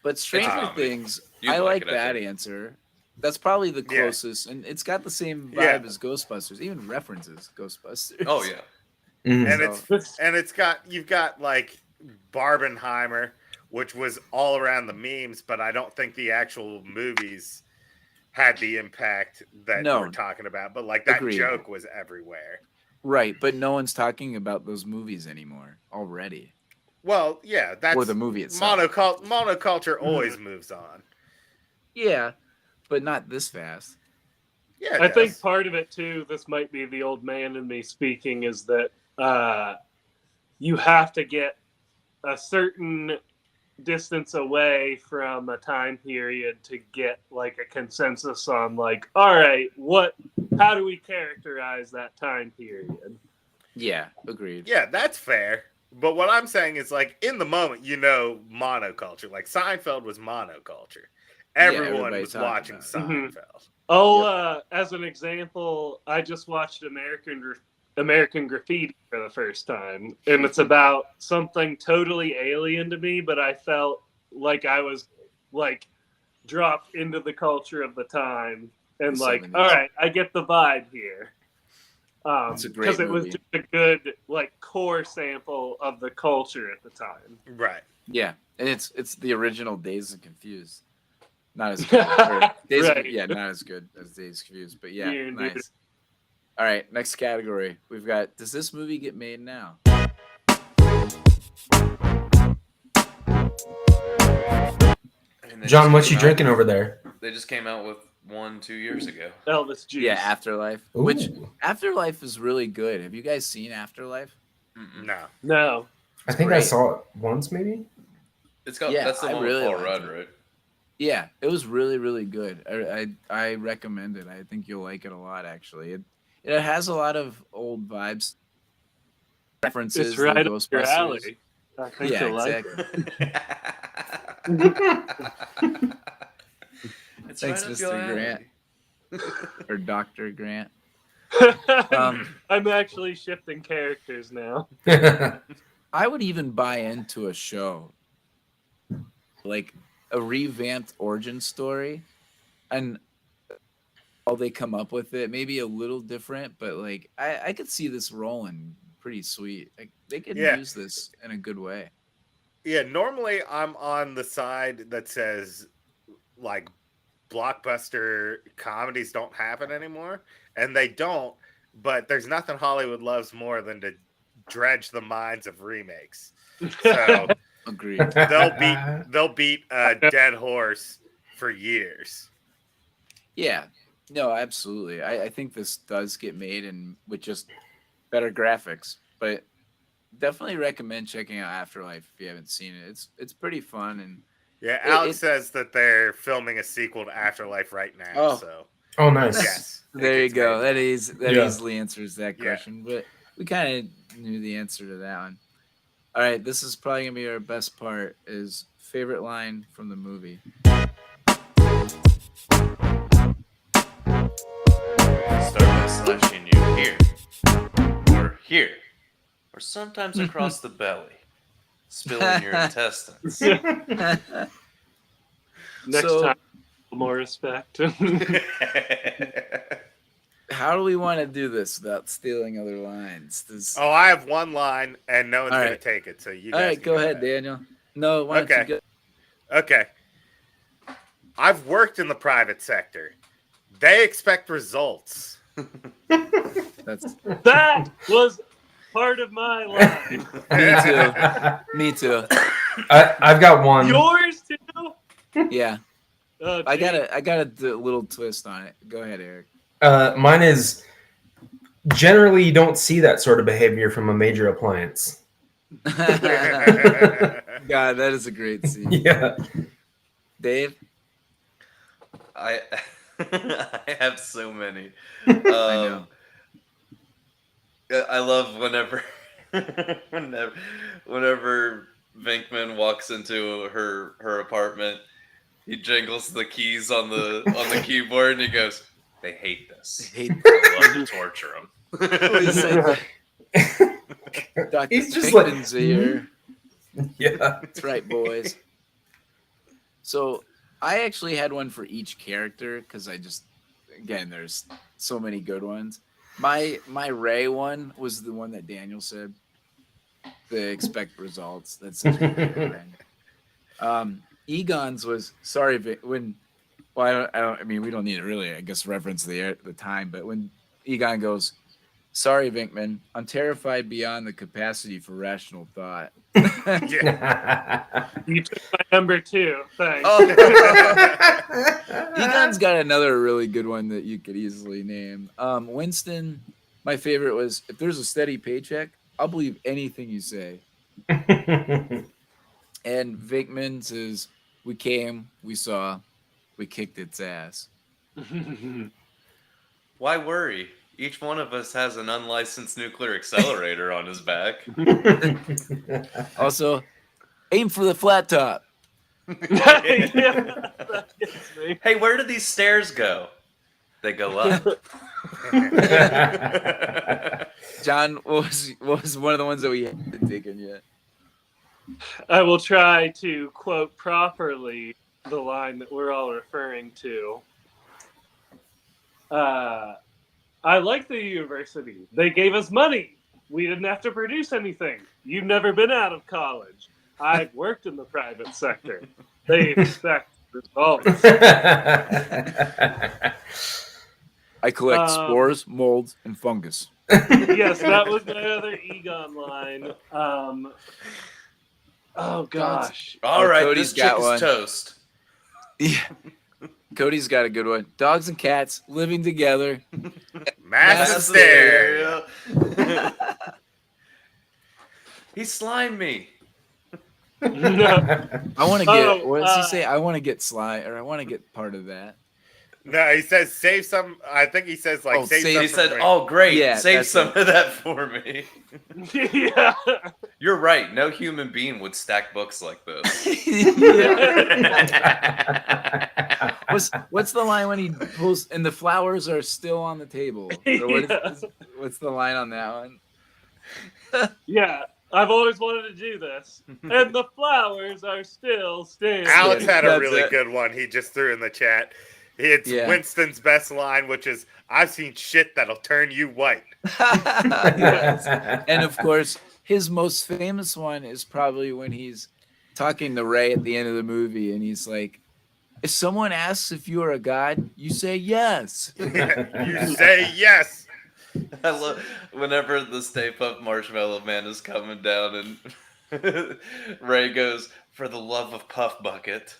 But Stranger comedy. Things, You'd I like like it, I that think. answer. That's probably the Yeah. closest, and it's got the same vibe Yeah. as Ghostbusters. Even references Ghostbusters. Oh yeah. Mhm. And you've got like Barbenheimer, which was all around the memes, but I don't think the actual movies had the impact that No. we're talking about. But like that Agreed. joke was everywhere. Right, but no one's talking about those movies anymore already. Well, yeah, that's Or the movie itself. monoculture always moves on. Yeah, but not this fast. Yeah, I think part of it too, this might be the old man in me speaking, is that you have to get a certain distance away from a time period to get like a consensus on like, all right, how do we characterize that time period? Yeah, agreed. Yeah, that's fair. But what I'm saying is, like, in the moment, monoculture. Like, Seinfeld was monoculture. Everyone everybody was talked watching about Seinfeld. As an example, I just watched American Graffiti for the first time, and it's about something totally alien to me, but I felt like I was like dropped into the culture of the time, and The like, 70s. all right, I get the vibe here. It's a great it was movie. just a good like core sample of the culture at the time. Right. Yeah, and it's the original Dazed and Confused. Not as good. Or Dazed and- Right. yeah, not as good as Dazed and Confused, but yeah, Yeah, dude. nice. All right, next category. We've got, does this movie get made now? And they John, just what came you out- drinking over there? They just came out with one 2 years ago. Elvis juice. Yeah, Afterlife. Which Ooh. Afterlife is really good. Have you guys seen Afterlife? Mm-mm. No. No. I think I great. saw it once, maybe. It's got Yeah, that's the I one really with Paul liked Rudd, it. right? Yeah, it was really, really good. I recommend it. I think you'll like it a lot, actually. It has a lot of old vibes, references. It's to right the up your Ghostbusters. alley. I think Yeah, you'll like exactly. it. It's Thanks, right up Mr. your alley. Grant. Or Dr. Grant. I'm actually shifting characters now. I would even buy into a show, like a revamped origin story, and how they come up with it, maybe a little different, but like I could see this rolling pretty sweet. Like they could Yeah. use this in a good way. Yeah, normally I'm on the side that says, like, blockbuster comedies don't happen anymore, and they don't, but there's nothing Hollywood loves more than to dredge the minds of remakes. So Agreed. They'll beat a dead horse for years. Yeah. No, absolutely. I think this does get made and with just better graphics. But definitely recommend checking out Afterlife if you haven't seen it. It's pretty fun and Yeah, Alex says that they're filming a sequel to Afterlife right now. So Oh, nice. yes, there you go. That Yeah. easily answers that question. But we kind of knew the answer to that one. All right, this is probably gonna be our best part. Is favorite line from the movie. Start by slashing you here, or here, or sometimes across the belly, spilling your intestines. Next So- time, more respect. How do we want to do this without stealing other lines? Oh, I have one line, and no one's All gonna right. take it. So you All guys right, can go ahead, Daniel. No, why don't Okay. you go? Okay. I've worked in the private sector. They expect results. That's That was part of my line. me too. I've got one. Yours too. Yeah, Oh, I gee. got a little twist on it. Go ahead, Eric. Mine is generally you don't see that sort of behavior from a major appliance. God, that is a great scene. Yeah. Dave, I I have so many. I know. I love whenever whenever Venkman walks into her apartment, he jingles the keys on the keyboard and he goes, "They hate this. Hate I love to torture them." He's like, Dr. He's just like- Pinkman's here. Yeah. That's right, boys. So I actually had one for each character because again, there's so many good ones. My Ray one was the one that Daniel said. The expect results. That's such a good line. Egon's was sorry when. Well, I mean, we don't need to really, I guess, reference the time, but when Egon goes, "Sorry, Venkman, I'm terrified beyond the capacity for rational thought." You took my number 2. Thanks. Oh. Egon's got another really good one that you could easily name. Winston, my favorite was, "If there's a steady paycheck, I'll believe anything you say." And Venkman's is, "We came, we saw, we kicked its ass." Why worry? Each one of us has an unlicensed nuclear accelerator on his back. Also, aim for the flat top. Yeah, that gets me. Hey, where do these stairs go? They go up. John, what was one of the ones that we haven't taken yet? I will try to quote properly the line that we're all referring to. I like the university. They gave us money. We didn't have to produce anything. You've never been out of college. I've worked in the private sector. They expect results. I collect spores, molds, and fungus. Yes, that was my other Egon line. Oh gosh. All right, Cody's this chick got is one. toast. Yeah. Cody's got a good one. Dogs and cats living together. Mass hysteria. He slimed me. No. I want to get. Oh, What does he say? I want to get Sly, or I want to get part of that. No, he says save some. I think he says like Oh, save save- some. He for said, me. "Oh, great! Yeah, Save that's some it. of that for me." Yeah. You're right. No human being would stack books like this. Yeah. What's the line when he pulls and the flowers are still on the table? Or what's the line on that one? Yeah. I've always wanted to do this. And the flowers are still standing. Alex had a That's really it. good one. He just threw in the chat. It's Yeah. Winston's best line, which is, "I've seen shit that'll turn you white." Yes. And of course, his most famous one is probably when he's talking to Ray at the end of the movie, and he's like, "If someone asks if you are a god, you say yes." You say yes. I love whenever the Stay Puft Marshmallow Man is coming down and Ray goes, "For the love of Puff Bucket."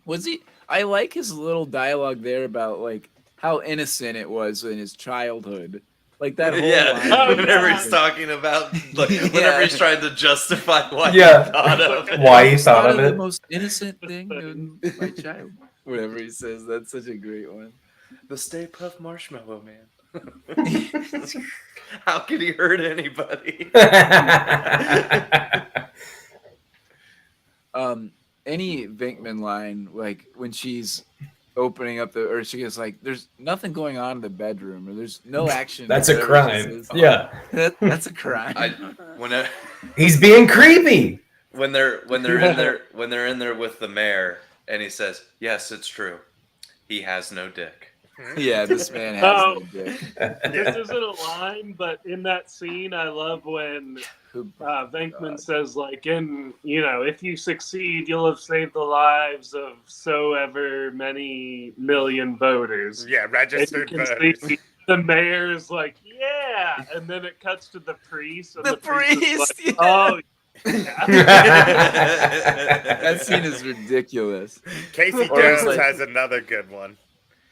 Was he? I like his little dialogue there about like how innocent it was in his childhood. Like that whole Yeah, line. whenever he's talking about, like, whenever he's trying to justify why Yeah. he thought of it. Why he thought of the it? most innocent thing in my child. Whatever he says, that's such a great one. The Stay Puft Marshmallow Man. How could he hurt anybody? Any Venkman line, like when she's opening up the, or she gets like, there's nothing going on in the bedroom, or there's no action. That's a whatever she crime. says. Yeah. That's a crime. He's being creepy. When they're in there with the mayor, and he says, "Yes, it's true. He has no dick." Yeah, this man has no dick. This isn't a line, but in that scene, I love when Venkman says, like, if you succeed, you'll have saved the lives of so ever many million voters. Yeah, registered And you can voters. see the mayor's like, yeah, and then it cuts to the priest. And The priest is priest, like, yeah. oh, That scene is ridiculous. Casey Or it's Jones like- has another good one.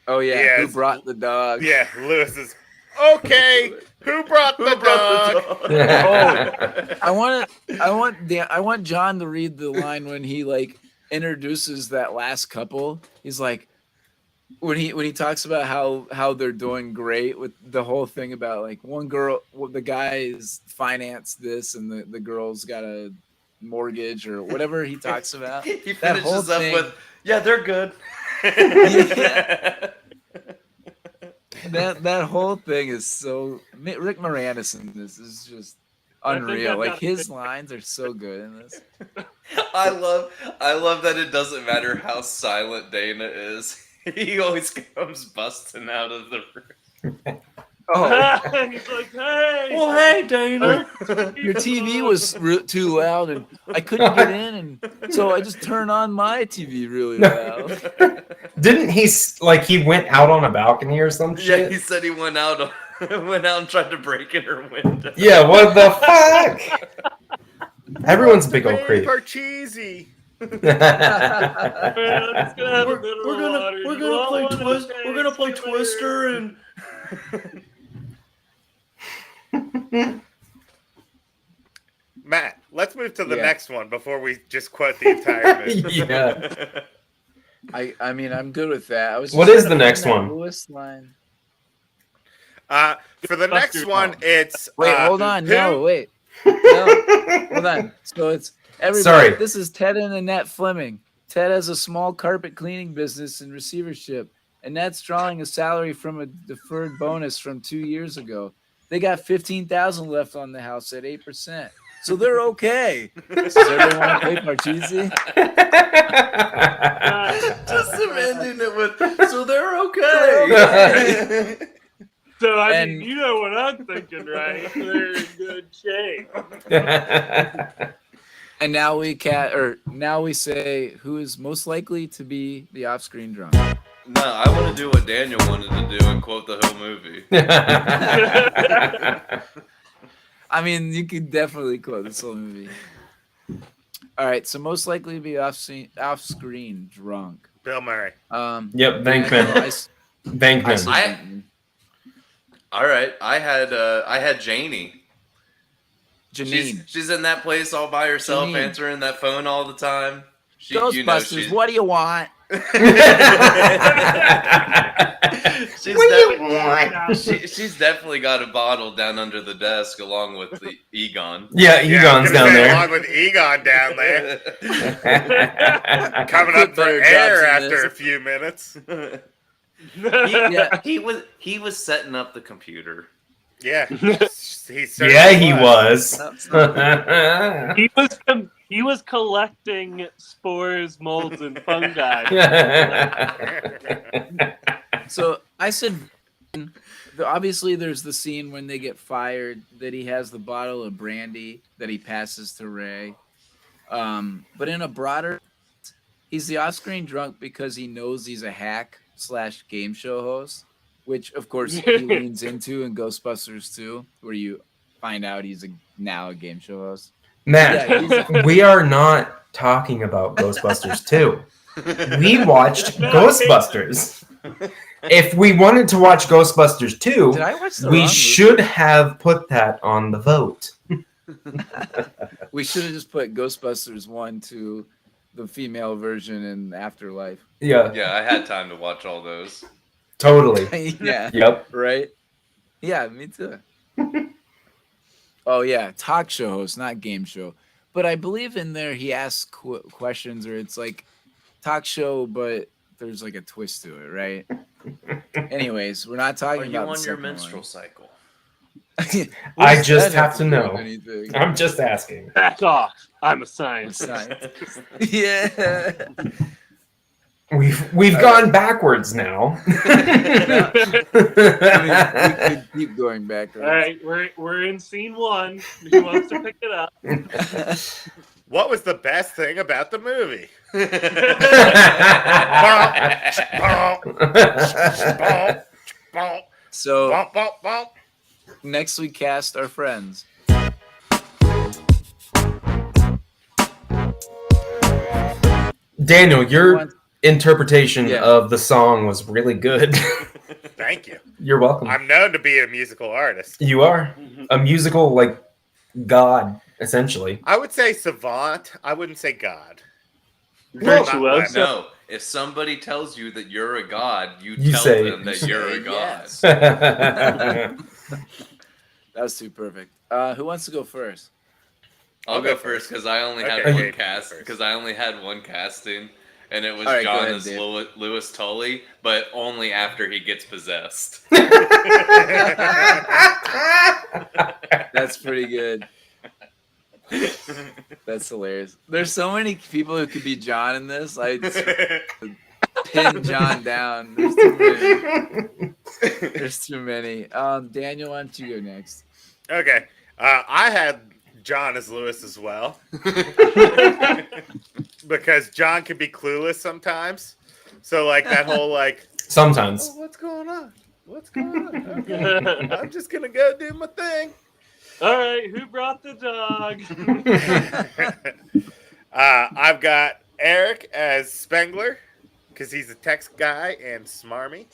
Oh yeah, Yeah, who it's- brought the dog? Yeah, Lewis is okay. Who brought the dog? I want John to read the line when he like introduces that last couple. He's like, when he talks about how they're doing great with the whole thing about like one girl, the guy's financed this and the girl's got a mortgage or whatever he talks about. He That whole finishes up thing- with, "Yeah, they're good." Yeah. That whole thing is so Rick Moranis in this is just unreal. Like his lines are so good in this. I love that it doesn't matter how silent Dana is. He always comes busting out of the room. Oh, he's like, hey, Well, hey, Dana. your TV was too loud and I couldn't get in, and so I just turned on my TV really loud. Didn't he he went out on a balcony or some Yeah, shit? he said he went out and tried to break in her window. Yeah, what the fuck? Everyone's a big old creep. For cheesy. Man, I'm just gonna have a mineral water. You all wanna play taste it, Twister and. Matt, let's move to the Yeah. next one before we just quote the entire movie. Yeah. I mean, I'm good with that. I was. What just is trying the to next find that one? Lewis line. For the next one, it's Wait, hold on. who- No, wait. No, hold on. So it's everybody. Sorry. This is Ted and Annette Fleming. Ted has a small carpet cleaning business in receivership. Annette's drawing a salary from a deferred bonus from 2 years ago. They got $15,000 left on the house at 8%, so they're okay. Does everyone want to play Parcheesi? Just him ending it with, "So they're okay." So I And- mean, you know what I'm thinking, right? They're in good shape. And now we say who is most likely to be the off-screen drunk. No, I want to do what Daniel wanted to do and quote the whole movie. I mean, you could definitely quote this whole movie. All right, so most likely to be off-screen drunk. Bill Murray. Yep, Venkman. Venkman. Venkman. All right, I had Janie. Janine. She's in that place all by herself, Janine. answering that phone all the time. Ghostbusters, what do you want? She's definitely got a bottle down under the desk along with the Egon. Yeah, Yeah, Egon's I was gonna down say, there. along with Egon down there, coming Put up for better air jobs in after this. a few minutes. Yeah. He was setting up the computer. Yeah, Yeah, he was. He was collecting spores, molds, and fungi. So I said, obviously, there's the scene when they get fired that he has the bottle of brandy that he passes to Ray. But in a broader, he's the off-screen drunk because he knows he's a hack / game show host, which of course he leans into in Ghostbusters 2, where you find out he's now a game show host. Matt, Yeah, we are not talking about Ghostbusters 2. We watched Ghostbusters. If we wanted to watch Ghostbusters 2, Did I watch the we wrong should have put that on the vote. We should have just put Ghostbusters 1 to the female version in Afterlife. Yeah, Yeah, I had time to watch all those. totally. Yeah. Yep. Right? Yeah, me too. Oh, yeah. Talk show host, not game show. But I believe in there he asks questions, or it's like talk show, but there's like a twist to it, right? Anyways, we're not talking Are you about on the your second menstrual one. cycle? I What just does that have to do with know. anything? I'm just asking. Back off. I'm a scientist. Science. Yeah. We've gone backwards now. I mean, we could keep going back. All right, we're in scene 1. Who wants to pick it up? What was the best thing about the movie? So next we cast our friends. Daniel, Who your wants- interpretation Yeah. of the song was really good. Thank you. You're welcome. I'm known to be a musical artist. You are a musical like god, essentially. I would say savant. I wouldn't say God. Virtuoso. No, if somebody tells you that you're a god, you You tell say- them that you're a god. Yes. That's That was too perfect. Who wants to go first? I'll go first because I only had Okay, one Dave, cast. first. Because I only had one casting, and it was All right, go John ahead, as Dave. Louis Tully, but only after he gets possessed. That's pretty good. That's hilarious. There's so many people who could be John in this. I pin John down. There's too many. There's too many. Daniel, why don't you go next? Okay. I had John as Lewis as well. Because John can be clueless sometimes. So like that whole like, Sometimes. oh, what's going on? What's going on? Okay. I'm just gonna go do my thing. All right, who brought the dog? I've got Eric as Spengler because he's a text guy and smarmy.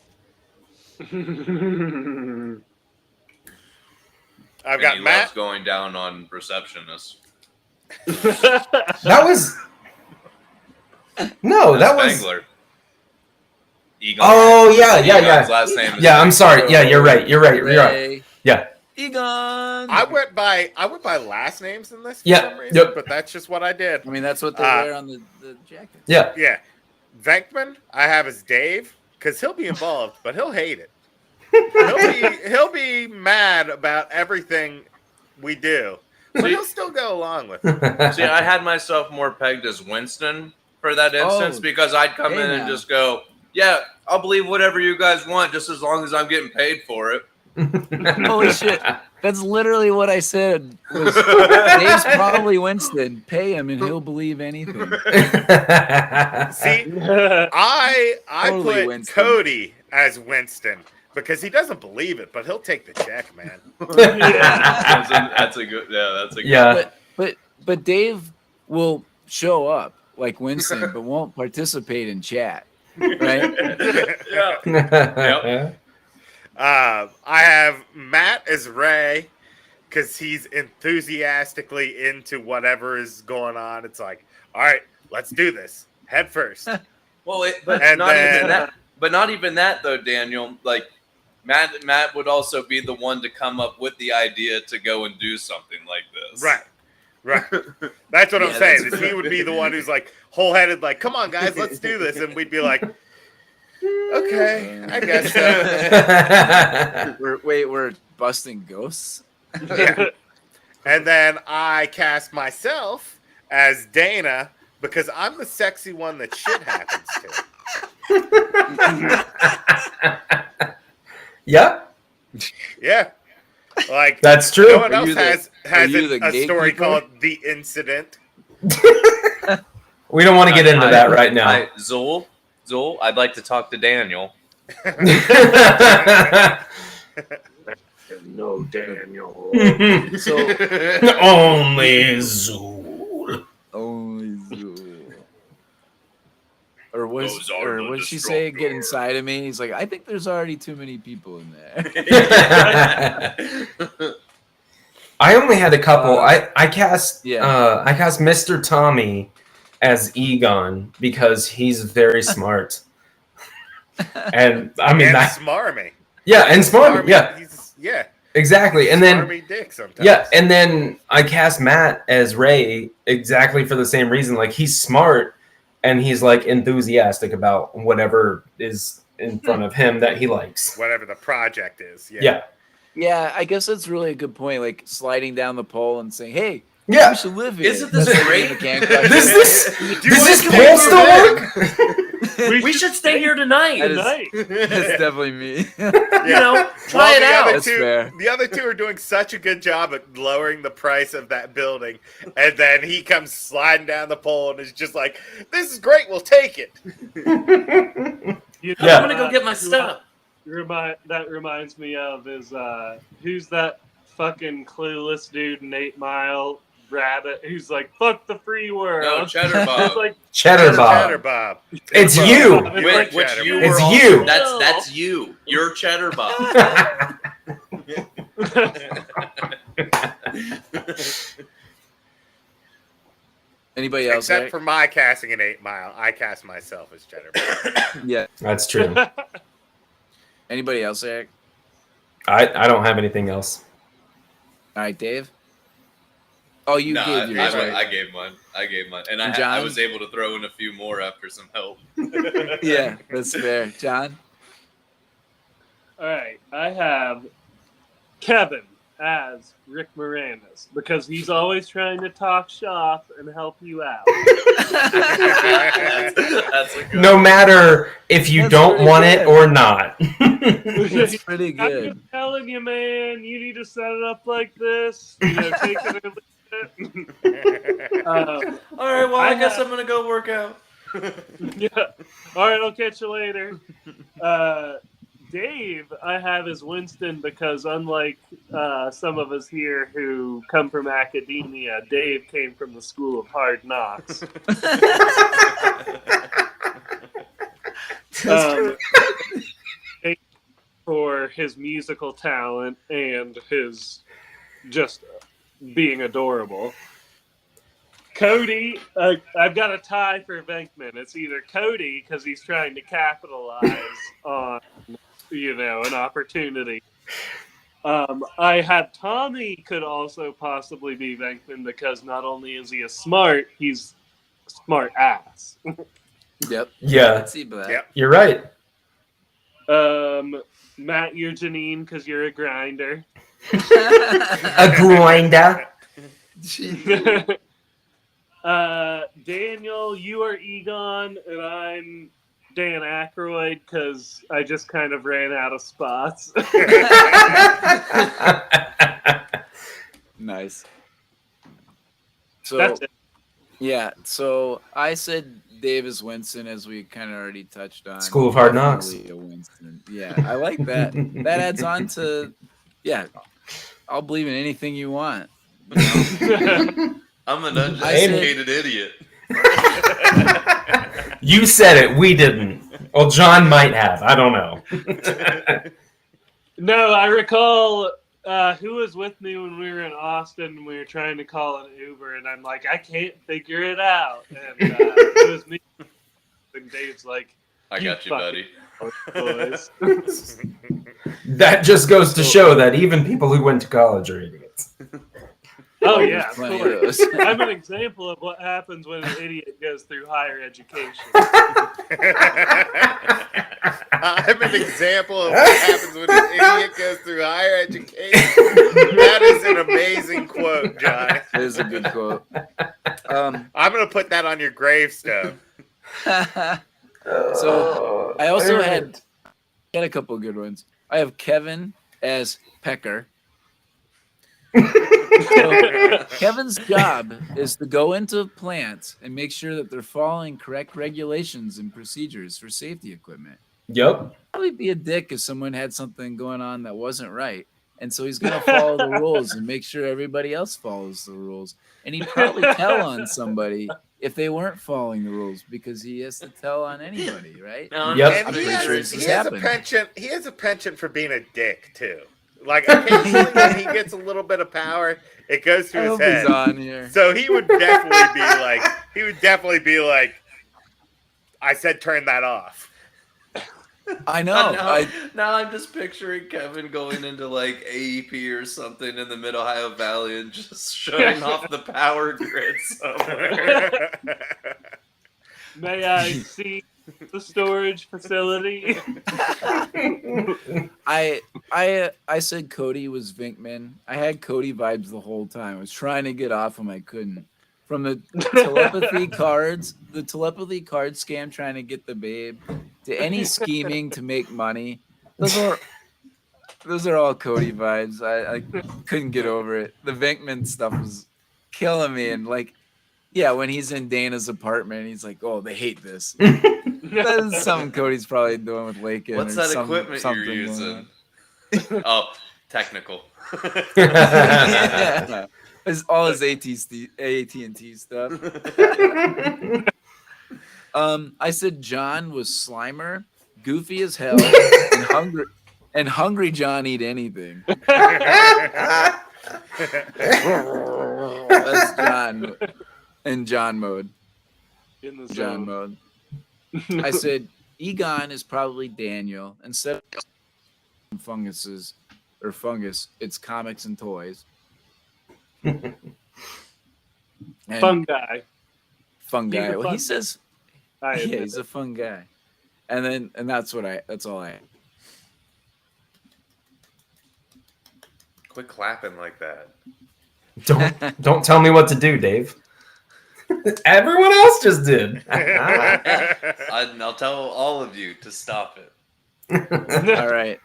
I've And got he Matt. loves going down on receptionists. That was no, that was. Spangler. Egon. Oh yeah, yeah, Egon's yeah. last name is Yeah, I'm sorry. Yeah, you're right. You're right. You're right. Ray. Yeah. Egon. I went by last names in this for Yeah, some reason, yep. but that's just what I did. I mean, that's what they wear on the jacket. Yeah. Yeah. Venkman, I have as Dave, because he'll be involved, but he'll hate it. He'll be mad about everything we do. But See- he'll still go along with it. See, I had myself more pegged as Winston for that instance Oh, because I'd come hey in now. and just go, "Yeah, I'll believe whatever you guys want, just as long as I'm getting paid for it." Holy shit. That's literally what I said. Was Dave's probably Winston. Pay him and he'll believe anything. See, I Totally put Winston. Cody as Winston because he doesn't believe it, but he'll take the check, man. That's a good. Yeah, that's a good. Yeah. But Dave will show up like Winston, but won't participate in chat. Right? Yeah. I have Matt as Ray because he's enthusiastically into whatever is going on. It's like, all right, let's do this head first. Well, but And not then- even that. But not even that though, Daniel. Like Matt would also be the one to come up with the idea to go and do something like this. Right. That's what I'm Yeah, saying. that's Is he would be the one who's like whole-headed, like, come on, guys, let's do this. And we'd be like, okay, I guess so. We're busting ghosts. Yeah. And then I cast myself as Dana because I'm the sexy one that shit happens to. Yeah, Yeah. Like, that's no true. one Are else you the- has are you the a story gatekeeper? called The Incident. We don't want to get into that right now. Zool, I'd like to talk to Daniel. No, Daniel. So Only Zool. only Zool. Or Those are the what did she say? Get inside of me. He's like, I think there's already too many people in there. I only had a couple. I cast yeah. I cast Mr. Tommy as Egon because he's very smart. And I mean and that, smarmy. yeah, and smart, yeah, Yeah. exactly. And then Smarmy dick sometimes. yeah, and then I cast Matt as Ray exactly for the same reason. Like he's smart and he's like enthusiastic about whatever is in front of him that he likes. Whatever the project is. Yeah. Yeah. Yeah, I guess that's really a good point. Like sliding down the pole and saying, "Hey, Yeah. we should live here." Isn't this That's like great? in the Can Crush. Does this wanna poll come still over work? We should stay here tonight. That is- Tonight. That's definitely me. Yeah. You know, try it the out. Other That's fair. the other two are doing such a good job at lowering the price of that building, and then he comes sliding down the pole and is just like, "This is great. We'll take it." You Yeah. I'm gonna go get my stuff. That reminds me of is who's that fucking clueless dude in 8 Mile Rabbit who's like, fuck the free world. No, Cheddar It's Bob. like, Cheddar Cheddar Bob. Bob. It's Bob. you. Bob. Which Cheddar you Bob. It's were also- you. That's you. You're Cheddar Bob. Anybody else? Except Eric? for my casting in 8 Mile, I cast myself as Cheddar Bob. Yeah. That's true. Anybody else, Eric? I don't have anything else. All right, Dave. Oh, you No, gave yours, right? I gave mine. And And I John? was able to throw in a few more after some help. Yeah, that's fair. John. all right, I have Kevin as Rick Moranis because he's always trying to talk shop and help you out. That's a good No matter if you That's don't pretty want good. it or not. That's pretty I'm good. just telling you, man, you need to set it up like this. You know, take it or leave it. All right, well, I guess I'm gonna go work out. Yeah. All right, I'll catch you later. Dave, I have as Winston because unlike some of us here who come from academia, Dave came from the school of hard knocks. For his musical talent and his just being adorable. Cody, I've got a tie for Venkman. It's either Cody because he's trying to capitalize on, an opportunity. I had Tommy could also possibly be Venkman because not only is he he's smart ass. Yep. Yeah, Let's see that. Yep. you're right. Matt, you're Janine because you're a grinder. A grinder. Daniel, you are Egon, and I'm Dan Aykroyd because I just kind of ran out of spots. Nice. So That's it. yeah, so I said Davis Winston as we kind of already touched on. School of Hard Knocks. Definitely a Winston. Yeah, I like that. That adds on to I'll believe in anything you want. I'm an I said- uneducated idiot. You said it. We didn't. Well, John might have. I don't know. No, I recall who was with me when we were in Austin and we were trying to call an Uber, and I'm like, I can't figure it out. And it was me. And Dave's like, I got you, buddy. boys. That just goes to show that even people who went to college are idiots. Oh, There's yeah, of plenty course. of those. I'm an example of what happens when an idiot goes through higher education. I'm an example of what happens when an idiot goes through higher education. That is an amazing quote, John. That is a good quote. I'm going to put that on your gravestone. So I also had a couple of good ones. I have Kevin as Pecker. So, Kevin's job is to go into plants and make sure that they're following correct regulations and procedures for safety equipment. Yep. Probably be a dick if someone had something going on that wasn't right, And so he's gonna follow the rules and make sure everybody else follows the rules. And he'd probably tell on somebody if they weren't following the rules because he has to tell on anybody, right? No, Yep. And I'm he pretty has, sure this he has has a happened. penchant. He has a penchant for being a dick too. Like occasionally when he gets a little bit of power, it goes I through his hope head. he's on here. So he would definitely be like, I said turn that off. I know. Now I'm just picturing Kevin going into like AEP or something in the Mid Ohio Valley and just shutting off the power grid somewhere. May I see the storage facility? I said Cody was Vinkman. I had Cody vibes the whole time. I was trying to get off him. I couldn't. From the telepathy cards scam trying to get the babe, to any scheming to make money. Those are all Cody vibes. I couldn't get over it. The Vinkman stuff was killing me. And like, yeah, when he's in Dana's apartment, he's like, oh, they hate this. That is something Cody's probably doing with Lakin. What's or that equipment you're going using? on. Oh, technical. Yeah. All his AT&T stuff. I said John was Slimer, goofy as hell, and hungry John eat anything. That's John in John mode. In the John zone. mode. I said Egon is probably Daniel. Instead of fungus, it's comics and toys. And Fun guy. Fun He's guy. a Well, fun he says, I yeah, admit he's it. a fun guy. And that's all I. Quit clapping like that. Don't tell me what to do, Dave. Everyone else just did. I'll tell all of you to stop it. All right.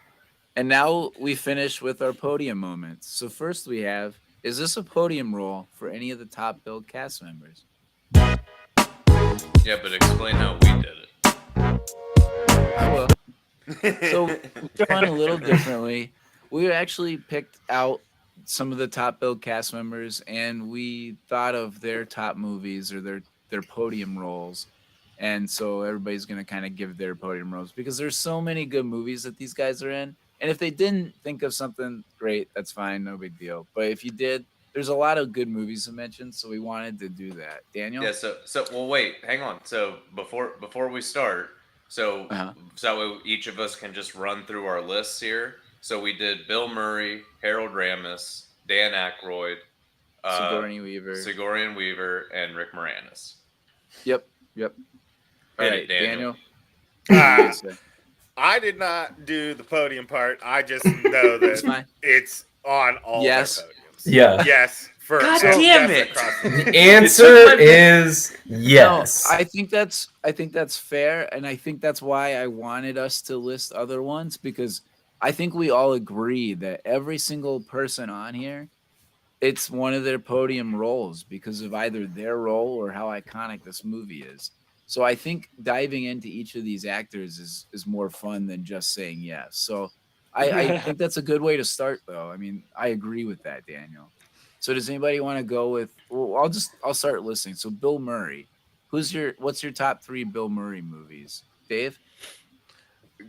And now we finish with our podium moments. So first we have, is this a podium role for any of the top billed cast members? Yeah, but explain how we did it. I will. So we've done a little differently. We actually picked out some of the top billed cast members and we thought of their top movies or their podium roles. And so everybody's going to kind of give their podium roles because there's so many good movies that these guys are in. And if they didn't think of something great, that's fine. No big deal. But if you did, there's a lot of good movies to mention. So we wanted to do that. Daniel? Yeah. So well, wait, hang on. So before we start, so each of us can just run through our lists here. So we did Bill Murray, Harold Ramis, Dan Aykroyd, Sigourney Weaver, and Rick Moranis. Yep. All Hit right, it, Daniel. I did not do the podium part. I just know that it's on all their podiums. Yeah. Yes. For God yes damn it. across The answer is yes. No, I think that's fair, and I think that's why I wanted us to list other ones because I think we all agree that every single person on here, it's one of their podium roles because of either their role or how iconic this movie is. So I think diving into each of these actors is more fun than just saying yes. So I think that's a good way to start, though. I mean, I agree with that, Daniel. So does anybody want to go with? Well, I'll start listening. So Bill Murray, what's your top 3 Bill Murray movies? Dave?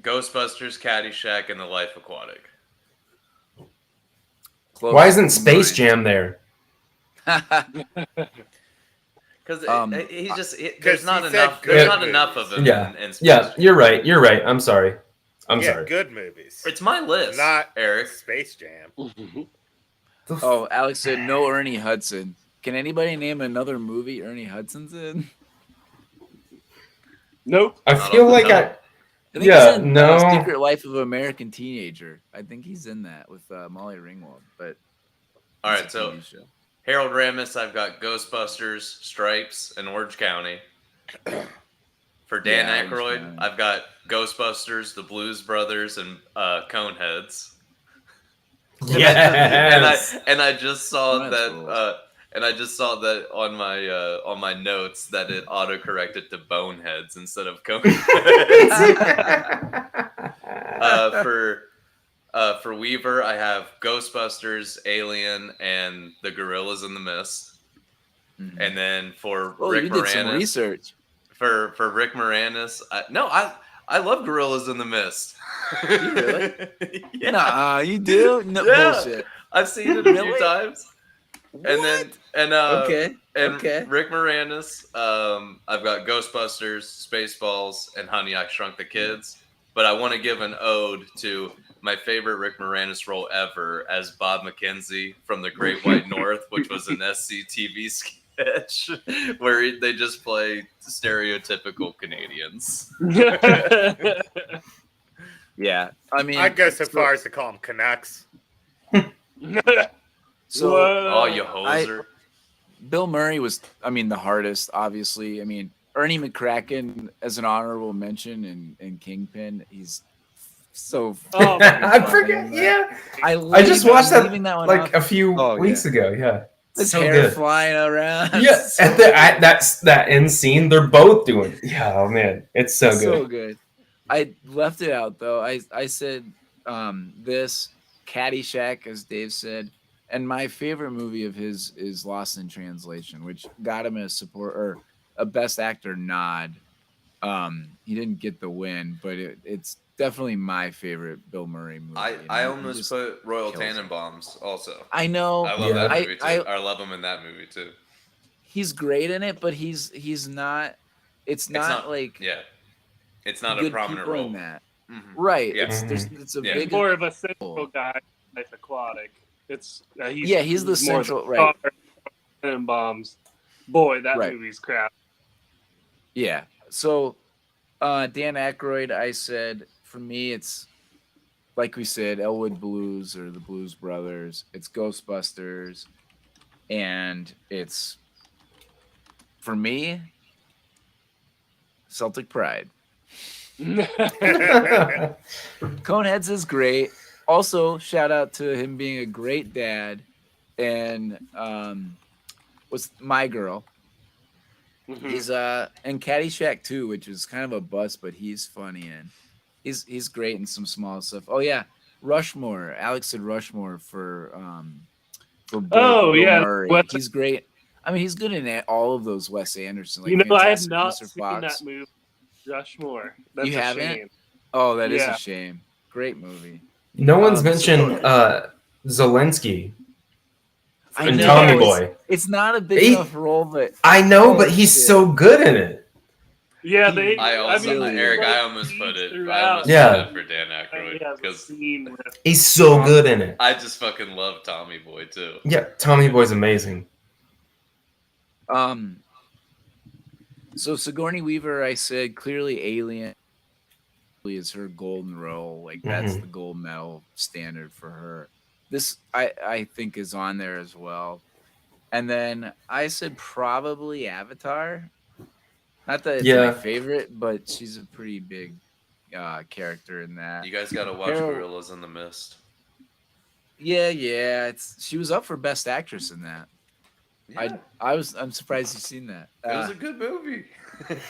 Ghostbusters, Caddyshack, and The Life Aquatic. Close. Why isn't Space Jam there? Because There's not he enough. said There's good not enough of movies. them. In Space Yeah, Jam. you're right. I'm sorry. yeah, good movies. It's my list. Not Eric. Space Jam. Oh, Alex said no Ernie Hudson. Can anybody name another movie Ernie Hudson's in? Nope. I feel like I think Yeah, he's in no. Secret Life of American Teenager. I think he's in that with Molly Ringwald. But All it's right, a so TV show. Harold Ramis, I've got Ghostbusters, Stripes, and Orange County. For Dan Yeah, Orange Aykroyd, County. I've got Ghostbusters, The Blues Brothers, and Coneheads. yes. And I just saw That's that. rules. And I just saw that on my notes that it autocorrected to Boneheads instead of Coneheads. For Weaver, I have Ghostbusters, Alien, and The Gorillas in the Mist. Mhm. And then for Oh, Rick you did some Moranis, research. for Rick Moranis, I love Gorillas in the Mist. You really? Yeah. Nah, you do? No Yeah. bullshit. I've seen it a few Really? times. And then Okay. and Okay. Rick Moranis, I've got Ghostbusters, Spaceballs, and Honey I Shrunk the Kids. But I want to give an ode to my favorite Rick Moranis role ever as Bob McKenzie from The Great White North, which was an SCTV sketch where they just play stereotypical Canadians. Yeah. I mean, I'd go so far as to call them Canucks. so Oh, you hoser. Bill Murray was, I mean, the hardest, obviously. I mean, Ernie McCracken as an honorable mention in Kingpin. He's so. Oh, I forget. Yeah, I just watched that one like off. a few Oh, weeks ago. Yeah, His so hair good. flying around. Yeah, So that's that end scene. They're both doing. Yeah, oh man, it's so good. So good. I left it out though. I said this Caddyshack, as Dave said, and my favorite movie of his is Lost in Translation, which got him a support or a Best Actor nod. He didn't get the win, but it's definitely my favorite Bill Murray movie. I He almost just put Royal kills it. Tenenbaums also. I know. I love Yeah. that movie too. I I love him in that movie too. he's great in it, but he's not. It's not like Yeah, it's not a good prominent people role. in that. Mhm. Right. Yeah. It's a Yeah. big more of a central guy, Life Aquatic. It's he's the more central right. And bombs. Boy, that Right. movie's crap. Yeah. So Dan Aykroyd, I said for me it's like we said, Elwood Blues or the Blues Brothers. It's Ghostbusters, and it's for me Celtic Pride. Coneheads is great. Also, shout out to him being a great dad, and was My Girl. Mhm. He's in Caddyshack too, which is kind of a bust, but he's funny and he's great in some small stuff. Oh yeah, Rushmore. Alex said Rushmore for Oh, Bill yeah, Murray. Wes- He's great. I mean, he's good in all of those Wes Anderson. Like you know, I have Fantastic not Mr. seen Fox. that movie, Rushmore. That's You a haven't? shame. Oh, that is Yeah. a shame. Great movie. No one's So- mentioned Zelensky I and know, Tommy it's- Boy. It's not a big He- enough role, but I know, Oh, but he's shit. so good in it. Yeah, He- I also, really Eric, like, I almost put it. I throughout. almost Yeah. put it for Dan Aykroyd He has a because scene with He's so good in it. I just fucking love Tommy Boy too. Yeah, Tommy Boy's amazing. So Sigourney Weaver, I said clearly Alien is her golden role. Like that's Mhm. the gold medal standard for her. This I think is on there as well. And then I said probably Avatar. Not that it's Yeah. my favorite, but she's a pretty big character in that. You guys gotta watch Harold- Gorillas in the Mist. Yeah. She was up for Best Actress in that. Yeah, I'm surprised you've seen that. it was a good movie.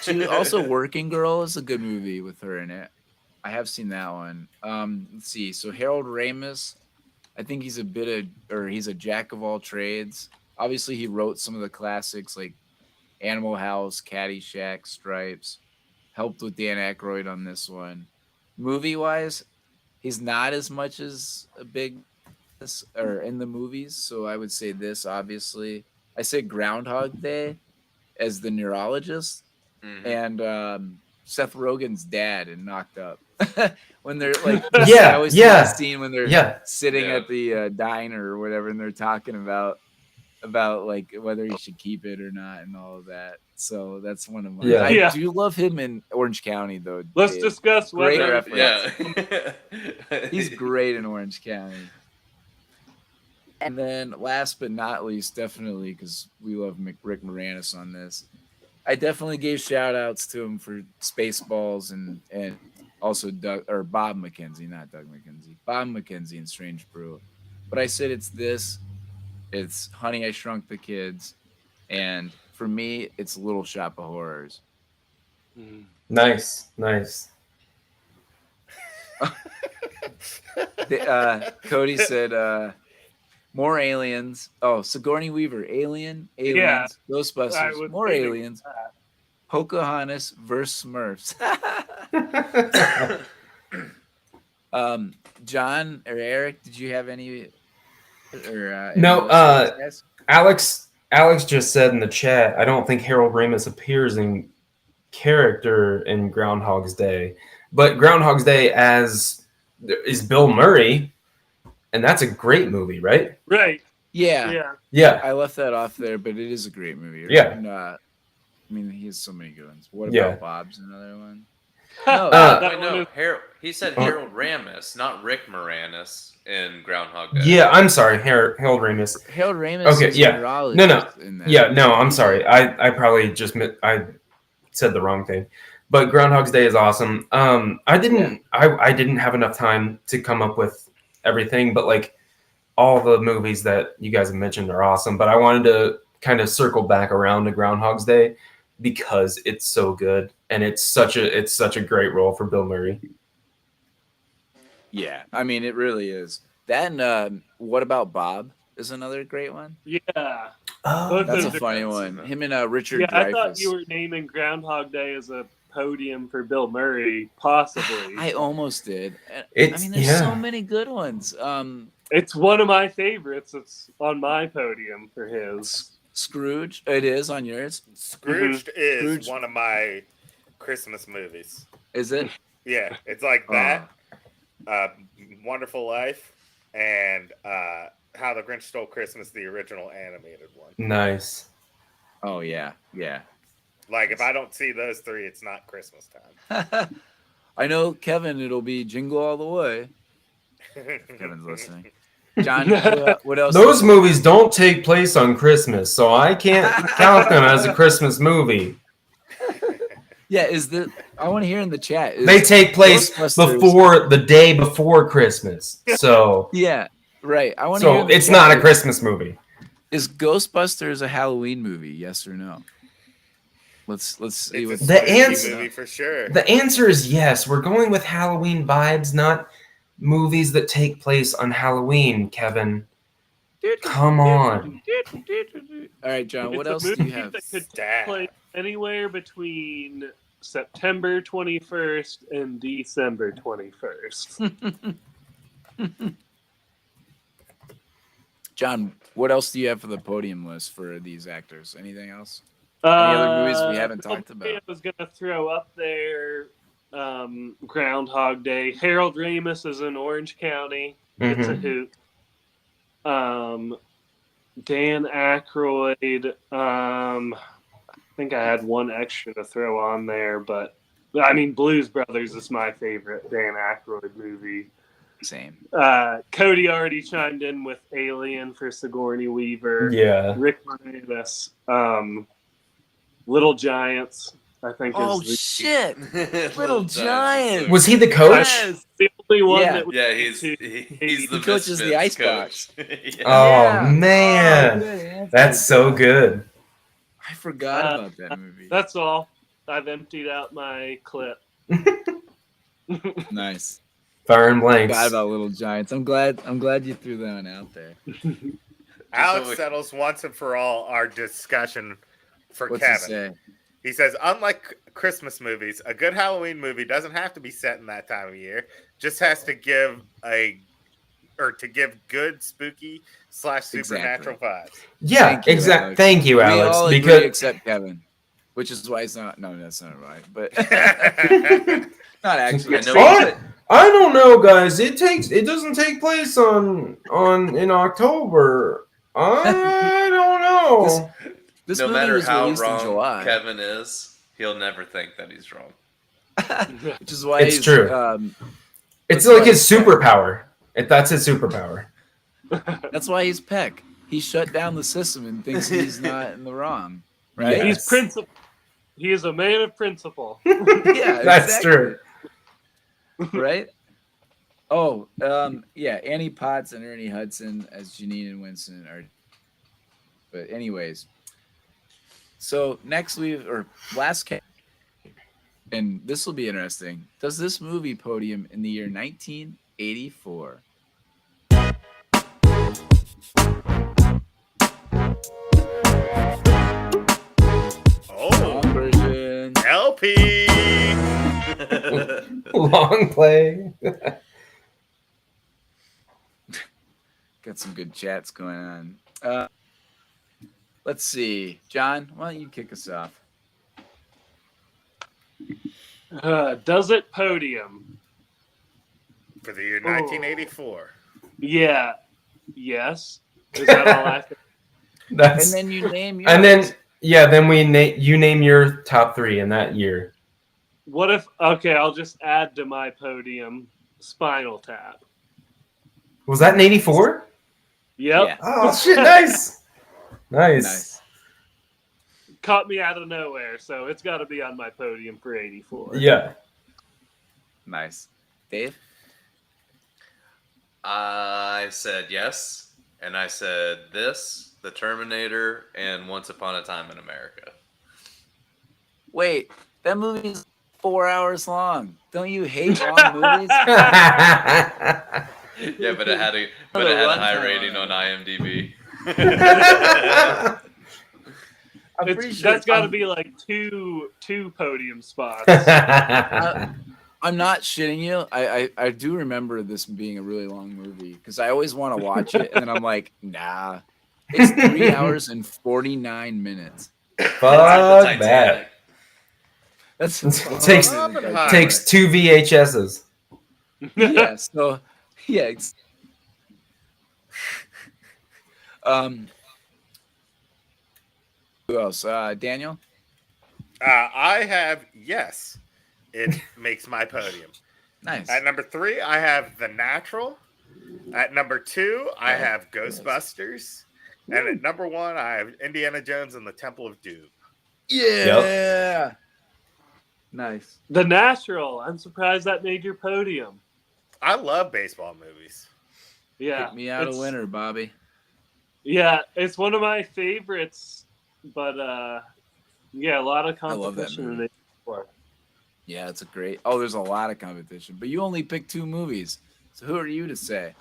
She also Working Girl is a good movie with her in it. I have seen that one. Let's see. So Harold Ramis, I think he's he's a jack of all trades. Obviously, he wrote some of the classics like Animal House, Caddyshack, Stripes. Helped with Dan Aykroyd on this one. Movie wise, he's not as much as a big or in the movies. So I would say this. Obviously, I say Groundhog Day as the neurologist. Mhm. And Seth Rogen's dad in Knocked Up. When they're like, Yeah, I always see yeah, the scene when they're Yeah. sitting Yeah. at the diner or whatever, and they're talking about like whether he should keep it or not and all of that. So that's one of my. Yeah. I Yeah. do love him in Orange County though. Let's Dave. discuss Great whether reference. Yeah. He's great in Orange County. And then last but not least, definitely because we love Rick Moranis on this. I definitely gave shout outs to him for Spaceballs and also Bob McKenzie, not Doug McKenzie. Bob McKenzie in Strange Brew. But I said it's Honey, I Shrunk the Kids. And for me, it's Little Shop of Horrors. Nice. Cody said more aliens. Oh, Sigourney Weaver, aliens, I Ghostbusters, was more thinking aliens, that. Pocahontas versus Smurfs. John or Eric, did you have any? Or No, anything else to ask? Alex just said in the chat, I don't think Harold Ramis appears in character in Groundhog's Day, but Groundhog's Day is Bill Murray, and that's a great movie, right? Right. Yeah, Yeah, I left that off there, but it is a great movie. Yeah. And, I mean, he has so many good ones. What Yeah. about Bob's another one? No, That Wait, one no, is- he said Harold Ramis, not Rick Moranis in Groundhog Day. yeah. I'm sorry, Harold Ramis. Harold Ramis Okay, is yeah. a neurologist No. in that. Yeah, no, I'm sorry. I probably just I said the wrong thing. But Groundhog's Day is awesome. I didn't have enough time to come up with everything, but like all the movies that you guys have mentioned are awesome. But I wanted to kind of circle back around to Groundhog's Day because it's so good and it's such a great role for Bill Murray. Yeah, I mean, it really is. That and What About Bob is another great one. Yeah. Oh, Both That's a those are- funny one. Him and Richard Yeah, I Dreyfuss. thought you were naming Groundhog Day as a podium for Bill Murray, possibly. I almost did. I It's- mean, there's yeah. so many good ones. It's one of my favorites. It's on my podium for his. Scrooge. It is on yours. Scrooged is Scrooge. one of my Christmas movies. Is it? Yeah, it's like that, Wonderful Life, and How the Grinch Stole Christmas, the original animated one. nice. Oh yeah, yeah. Like, if I don't see those three, it's not Christmas time. I know, Kevin. It'll be Jingle All the Way. Kevin's listening. John, what else? Those movies don't take place on Christmas, so I can't count them as a Christmas movie. Yeah, I want to hear in the chat. They take place Ghostbusters- the day before Christmas. So Yeah, right. I want to hear. so in the it's chat, not a Christmas movie. Is Ghostbusters a Halloween movie? Yes or no? Let's see It's what a The spooky answer- movie for sure. The answer is yes. We're going with Halloween vibes, not movies that take place on Halloween, Kevin. Come on. All right, John. What It's a else do you movie have? that could Stab. play anywhere between September 21st and December 21st. John, what else do you have for the podium list for these actors? Anything else? Any other movies we haven't talked about? I was gonna throw up there Groundhog Day. Harold Ramis is in Orange County. It's a Mhm. hoot. Dan Aykroyd. I think I had one extra to throw on there, but I mean, Blues Brothers is my favorite Dan Aykroyd movie. Same. Cody already chimed in with Alien for Sigourney Weaver. Yeah. Rick Moranis. Little Giants, I think, Oh is shit! Little Giants. Giants. Was he the coach? Yes. the only one Yeah. that was Yeah, he's to- the coaches the Misfits Icebox. coach. Yeah. Oh Yeah. man. Oh, good answer. That's so good. I forgot about that movie. That's all. I've emptied out my clip. Nice. Fire and blanks. Forgot about Little Giants. I'm glad you threw that one out there. Alex So- settles once and for all our discussion for What's he Kevin. say? He says, unlike Christmas movies, a good Halloween movie doesn't have to be set in that time of year. Just has to give good spooky / supernatural vibes. Yeah, Thank you, exactly. Alex. Thank you, Alex. We all agree Because except Kevin, which is why it's not. No, that's not right. But not actually. I know What? I don't know, guys. It doesn't take place in October. I don't know. This No movie matter was how released in wrong July, Kevin is, he'll never think that he's wrong. which is why It's he's, true. It's That's like why his he's superpower. That's his superpower. That's why he's Peck. He shut down the system and thinks he's not in the wrong. Right? Yeah. He's principle. He is a man of principle. Yeah, That's exactly. true. Right? Oh, yeah. Annie Potts and Ernie Hudson as Janine and Winston are. But anyways, so next last and this will be interesting. Does this movie podium in the year 1984? Oh, Long version. LP. Long play. Got some good chats going on. Let's see. John, why don't you kick us off? Does it Podium? For the year 1984. Yeah. Yes. Is that all I have to? That's And then you name yours. and then yeah, then you name your top 3 in that year. What if? Okay, I'll just add to my Podium Spinal Tap. Was that in 84? Yep. Yeah. Oh shit! Nice. Nice. Caught me out of nowhere, so it's got to be on my Podium for 84. Yeah. Nice. Dave? I said yes, and I said this, The Terminator, and Once Upon a Time in America. Wait, that movie's 4 hours long. Don't you hate long movies? Yeah, but it had a high rating on IMDb. I'm pretty sure That's got to be like two Podium spots. I'm not shitting you. I do remember this being a really long movie because I always want to watch it, and then I'm like, nah. It's 3 hours and 49 minutes. Fuck that. That's takes Oppenheimer. takes 2 VHSs. Yeah. So yeah. Who else? Daniel? I have yes. It makes my Podium. Nice. At number 3, I have The Natural. At number 2, I have Ghostbusters. And at number 1, I have Indiana Jones and the Temple of Doom. Yeah. Nice. The Natural. I'm surprised that made your Podium. I love baseball movies. Yeah. Pick me out a it's- winner, Bobby. Yeah, it's one of my favorites, but yeah, a lot of I love that competition in movie. it. before. Yeah, it's a great. Oh, there's a lot of competition, but you only picked 2 movies. So who are you to say?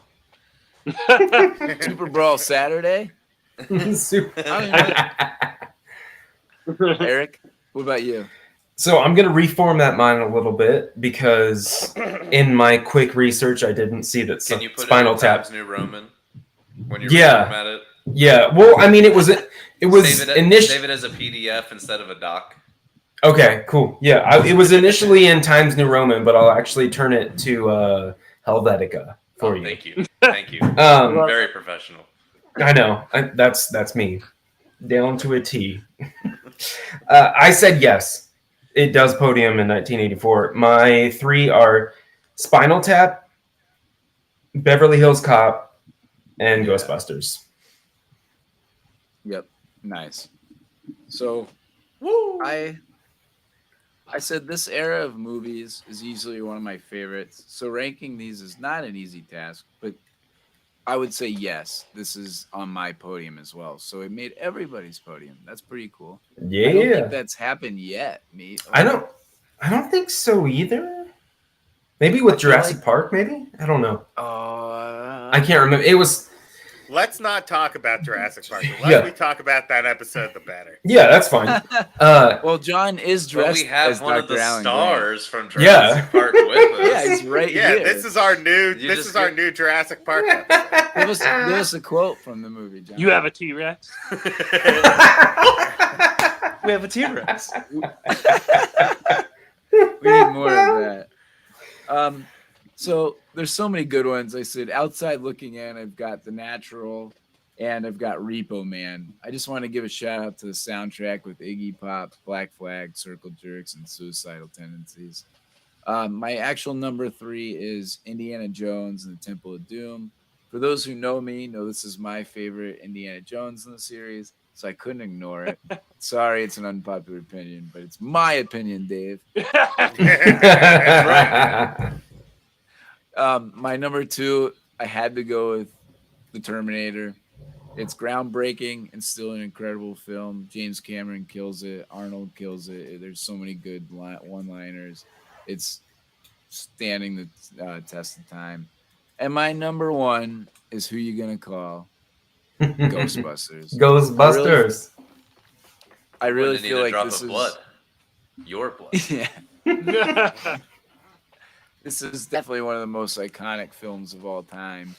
Super Bowl Saturday? Super- Eric, what about you? So I'm gonna reform that mine a little bit because in my quick research I didn't see that Can you put Spinal it in Tap. Times New Roman when you Yeah. reformat it? Yeah, well, I mean, it was Save initially it as a PDF instead of a doc. okay, cool. Yeah, it was initially in Times New Roman, but I'll actually turn it to Helvetica for you. Thank you. Thank you. Very professional. I know. That's me, down to a T. I said yes. It does Podium in 1984. My 3 are Spinal Tap, Beverly Hills Cop, and Ghostbusters. Yep. Nice. So I said this era of movies is easily one of my favorites. So ranking these is not an easy task, but I would say yes, this is on my Podium as well. So it made everybody's Podium. That's pretty cool. I don't Yeah, think that's happened yet. I don't think so either. Maybe with feel Jurassic like- Park, maybe? I don't know. I I can't remember. It was Let's not talk about Jurassic Park. The less Yeah. we talk about that episode, the better. yeah, that's fine. Well, John is But dressed we have as one of Dr. the Alan stars from Yeah. Jurassic Park with us. Yeah, he's right Yeah, here. this is our new. You This just is our get- new Jurassic Park episode. Give us a quote from the movie, John. You have a T-Rex? We have a T-Rex. We need more of that. So there's so many good ones. I said outside looking in, I've got The Natural, and I've got Repo Man. I just want to give a shout out to the soundtrack with Iggy Pop, Black Flag, Circle Jerks, and Suicidal Tendencies. My actual number 3 is Indiana Jones and the Temple of Doom. For those who know me, know this is my favorite Indiana Jones in the series, so I couldn't ignore it. Sorry, it's an unpopular opinion, but it's my opinion, Dave. My number 2, I had to go with The Terminator. It's groundbreaking and still an incredible film. James Cameron kills it. Arnold kills it. There's so many good one-liners. It's standing the test of time. And my number 1 is Who You Gonna Call. Ghostbusters. Ghostbusters. I really Wouldn't need feel a like drop this of is blood. Your blood. yeah. This is definitely one of the most iconic films of all time,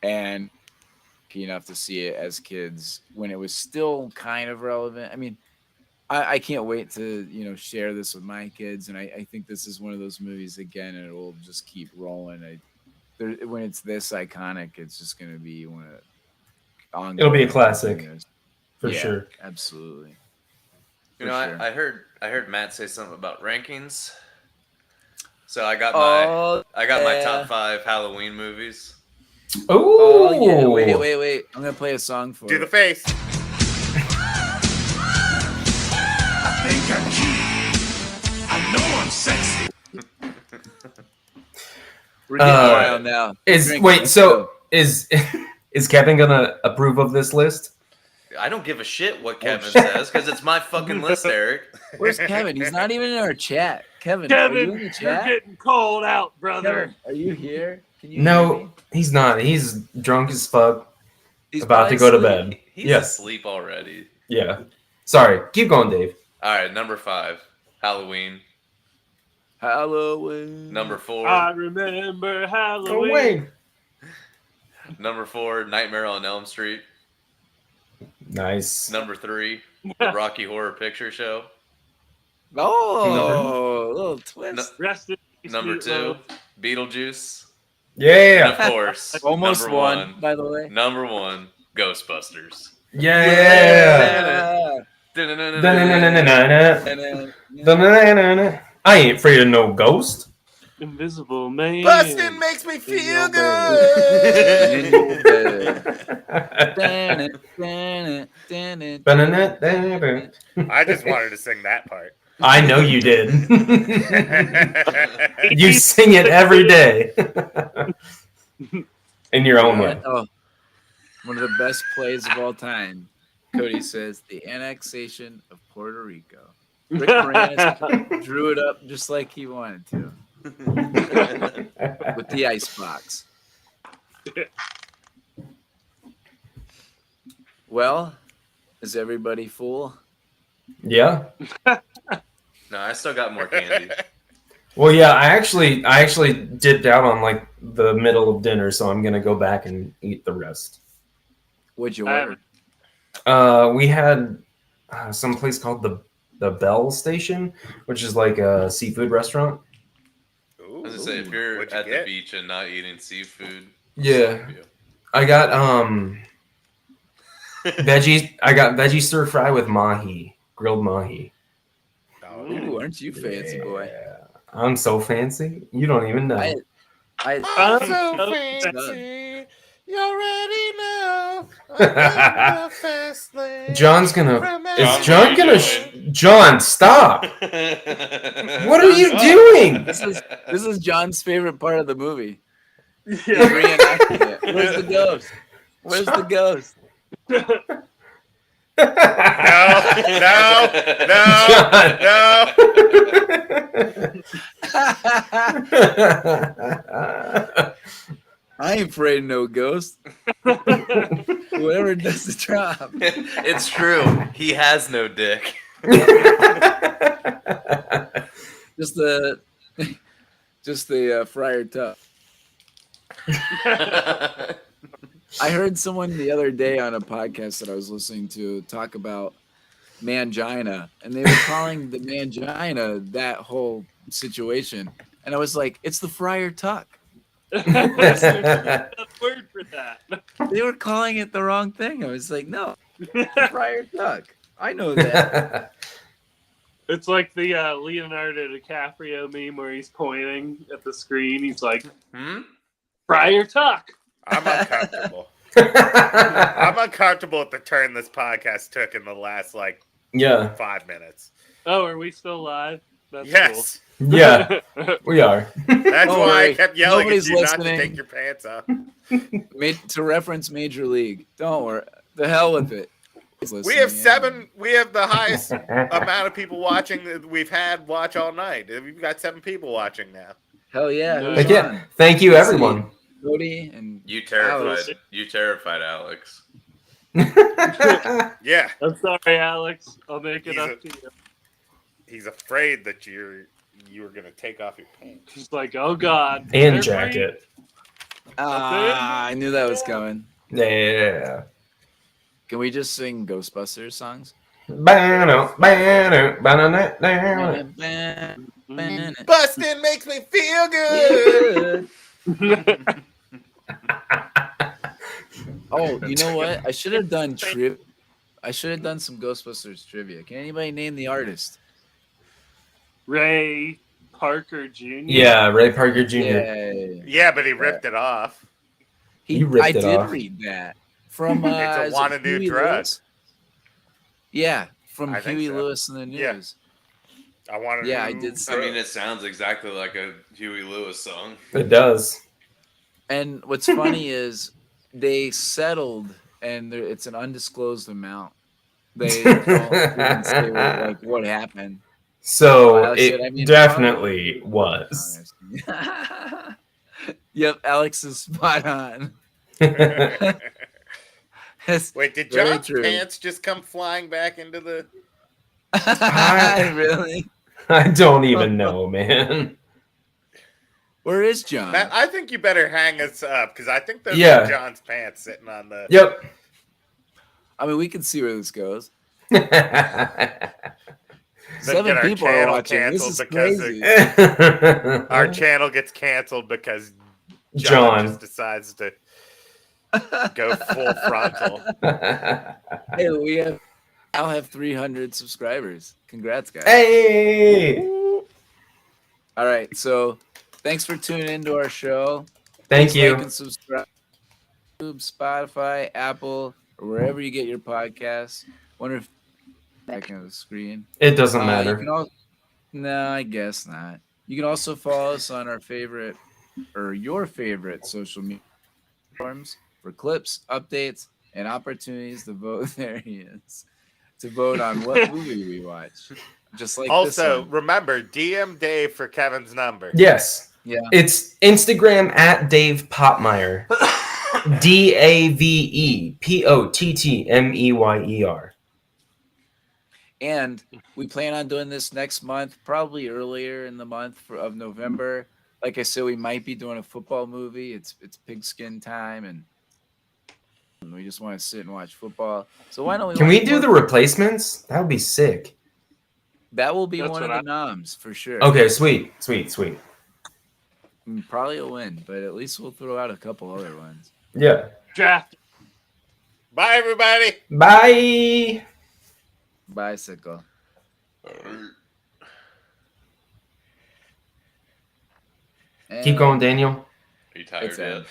and lucky enough to see it as kids when it was still kind of relevant. I mean, I can't wait to share this with my kids, and I think this is one of those movies again, and it will just keep rolling. When it's this iconic, it's just going to be one of ongoing. It'll be a classic for Yeah, sure. Absolutely. You For know, sure. I heard Matt say something about rankings. So I got my yeah. top 5 Halloween movies. Oh yeah! Wait! I'm gonna play a song for Do you. the face. I think I'm cute. I know I'm sexy. We're getting wild now. Is Kevin gonna approve of this list? I don't give a shit what Kevin says because it's my fucking list, Eric. Where's Kevin? He's not even in our chat. Kevin, are you in the Kevin, you're chat? getting called out, brother. Kevin, are you here? Can you hear No, me? he's not. He's drunk as fuck. He's About to probably go to asleep. bed. He's Yes. asleep already. Yeah. Sorry. Keep going, Dave. All right, number 5, Halloween. Halloween. Number 4, I remember Oh, Halloween. Number 4, Nightmare on Elm Street. Nice. Number 3, The Rocky Horror Picture Show. Oh, a little twist. Rest in peace, Number 2, Meatloaf. Beetlejuice. Yeah. And of course, Almost number one, by the way. Number 1, Ghostbusters. Yeah. Da-na-na-na-na-na. I ain't afraid of no ghost. Invisible Man. Busting makes me feel good. I just wanted to sing that part. I know you did. You sing it every day. In your own way. Oh, one of the best plays of all time. Cody says the annexation of Puerto Rico. Rick Moranis drew it up just like he wanted to with the icebox. Well, is everybody full? Yeah. No, I still got more candy. Well, yeah, I actually dipped out on like the middle of dinner, so I'm gonna go back and eat the rest. What'd you order? We had some place called the Bell Station, which is like a seafood restaurant. I was gonna say, if you're What'd you at the get? beach and not eating seafood, Yeah. I got veggie stir fry with mahi, grilled mahi. Ooh, aren't you fancy, boy? Yeah. I'm so fancy. You don't even know. I'm so fancy. You already know. John's gonna. John, Is John what are gonna? you John, stop! What are you doing? This is John's favorite part of the movie. Yeah. Reenacting it. Where's the ghost? Where's the ghost? No. I ain't afraid of no ghost. Whoever does the job. It's true. He has no dick. Just the Friar Tuck. I heard someone the other day on a podcast that I was listening to talk about mangina, and they were calling the mangina that whole situation. And I was like, it's the Friar Tuck. What's the word for that? They were calling it the wrong thing. I was like, no, Friar Tuck. I know that. It's like the Leonardo DiCaprio meme where he's pointing at the screen. He's like, Friar Tuck. I'm uncomfortable. I'm uncomfortable at the turn this podcast took in the last 5 minutes. Oh, are we still live? That's Yes. Yeah, we are. That's Don't why worry. I kept yelling at Nobody's you not to listening. take your pants off. To reference Major League. Don't worry. The hell with it. We have 7. We have the highest amount of people watching that we've had watch all night. We've got 7 people watching now. Hell yeah. No. Who's Again, on? thank you, everyone. Cody and You Alex. terrified Alex. Yeah, I'm sorry, Alex. I'll make it He's up a- to you. he's afraid that you were gonna take off your pants. He's like, oh God. And they're jacket. I knew that was coming. Yeah. Can we just sing Ghostbusters songs? Bano, bano, banana, free. Busting makes me feel Good. good. Oh, you know what? I should have done trivia. I should have done some Ghostbusters trivia. Can anybody name the artist? Ray Parker Jr. Yeah, Ray Parker Jr. Yay. Yeah, but he ripped it off. You ripped I it did off. read that from It's a is it want a new Huey drug. Lewis? Yeah, from I think Huey so. Lewis in the Yeah. news. I want to. Yeah, I did I mean, it sounds exactly like a Huey Lewis song. It does. And what's funny is they settled, and it's an undisclosed amount. They don't even say what happened. So Alex it said, I mean, definitely was. Yep, Alex is spot on. That's Wait, did very John's true. pants just come flying back into the? Really? I don't even know, man. Where is John? Matt, I think you better hang us up because I think those Yeah. are John's pants sitting on the. Yep. I mean, we can see where this goes. Then 7 get our people are channel watching. This canceled is because crazy. Our channel gets canceled because John John. just decides to go full frontal. Hey, I'll have 300 subscribers. Congrats, guys. Hey! All right, so thanks for tuning into our show. Thank Please you. like and subscribe. YouTube, Spotify, Apple, or wherever you get your podcasts. Wonder if back on the screen. It doesn't You matter. can no, I guess not. You can also follow us on our favorite or your favorite social media platforms for clips, updates, and opportunities to vote. There he is. To vote on what movie we watch. Just like this Also, one. remember, DM Dave for Kevin's number. Yes. Yeah. It's Instagram at Dave Pottmeyer. DAVEPOTTMEYER. And we plan on doing this next month, probably earlier in the month of November. Like I said, we might be doing a football movie. It's pigskin time, and we just want to sit and watch football. So why don't we? Can watch we do more the football? replacements? That would be sick. That will be That's one of what the noms for sure. Okay, sweet. Probably a win, but at least we'll throw out a couple other ones. Yeah. Draft. Bye, everybody. Bye. Bicycle. Keep going, Daniel. Are you tired It's yet? Wait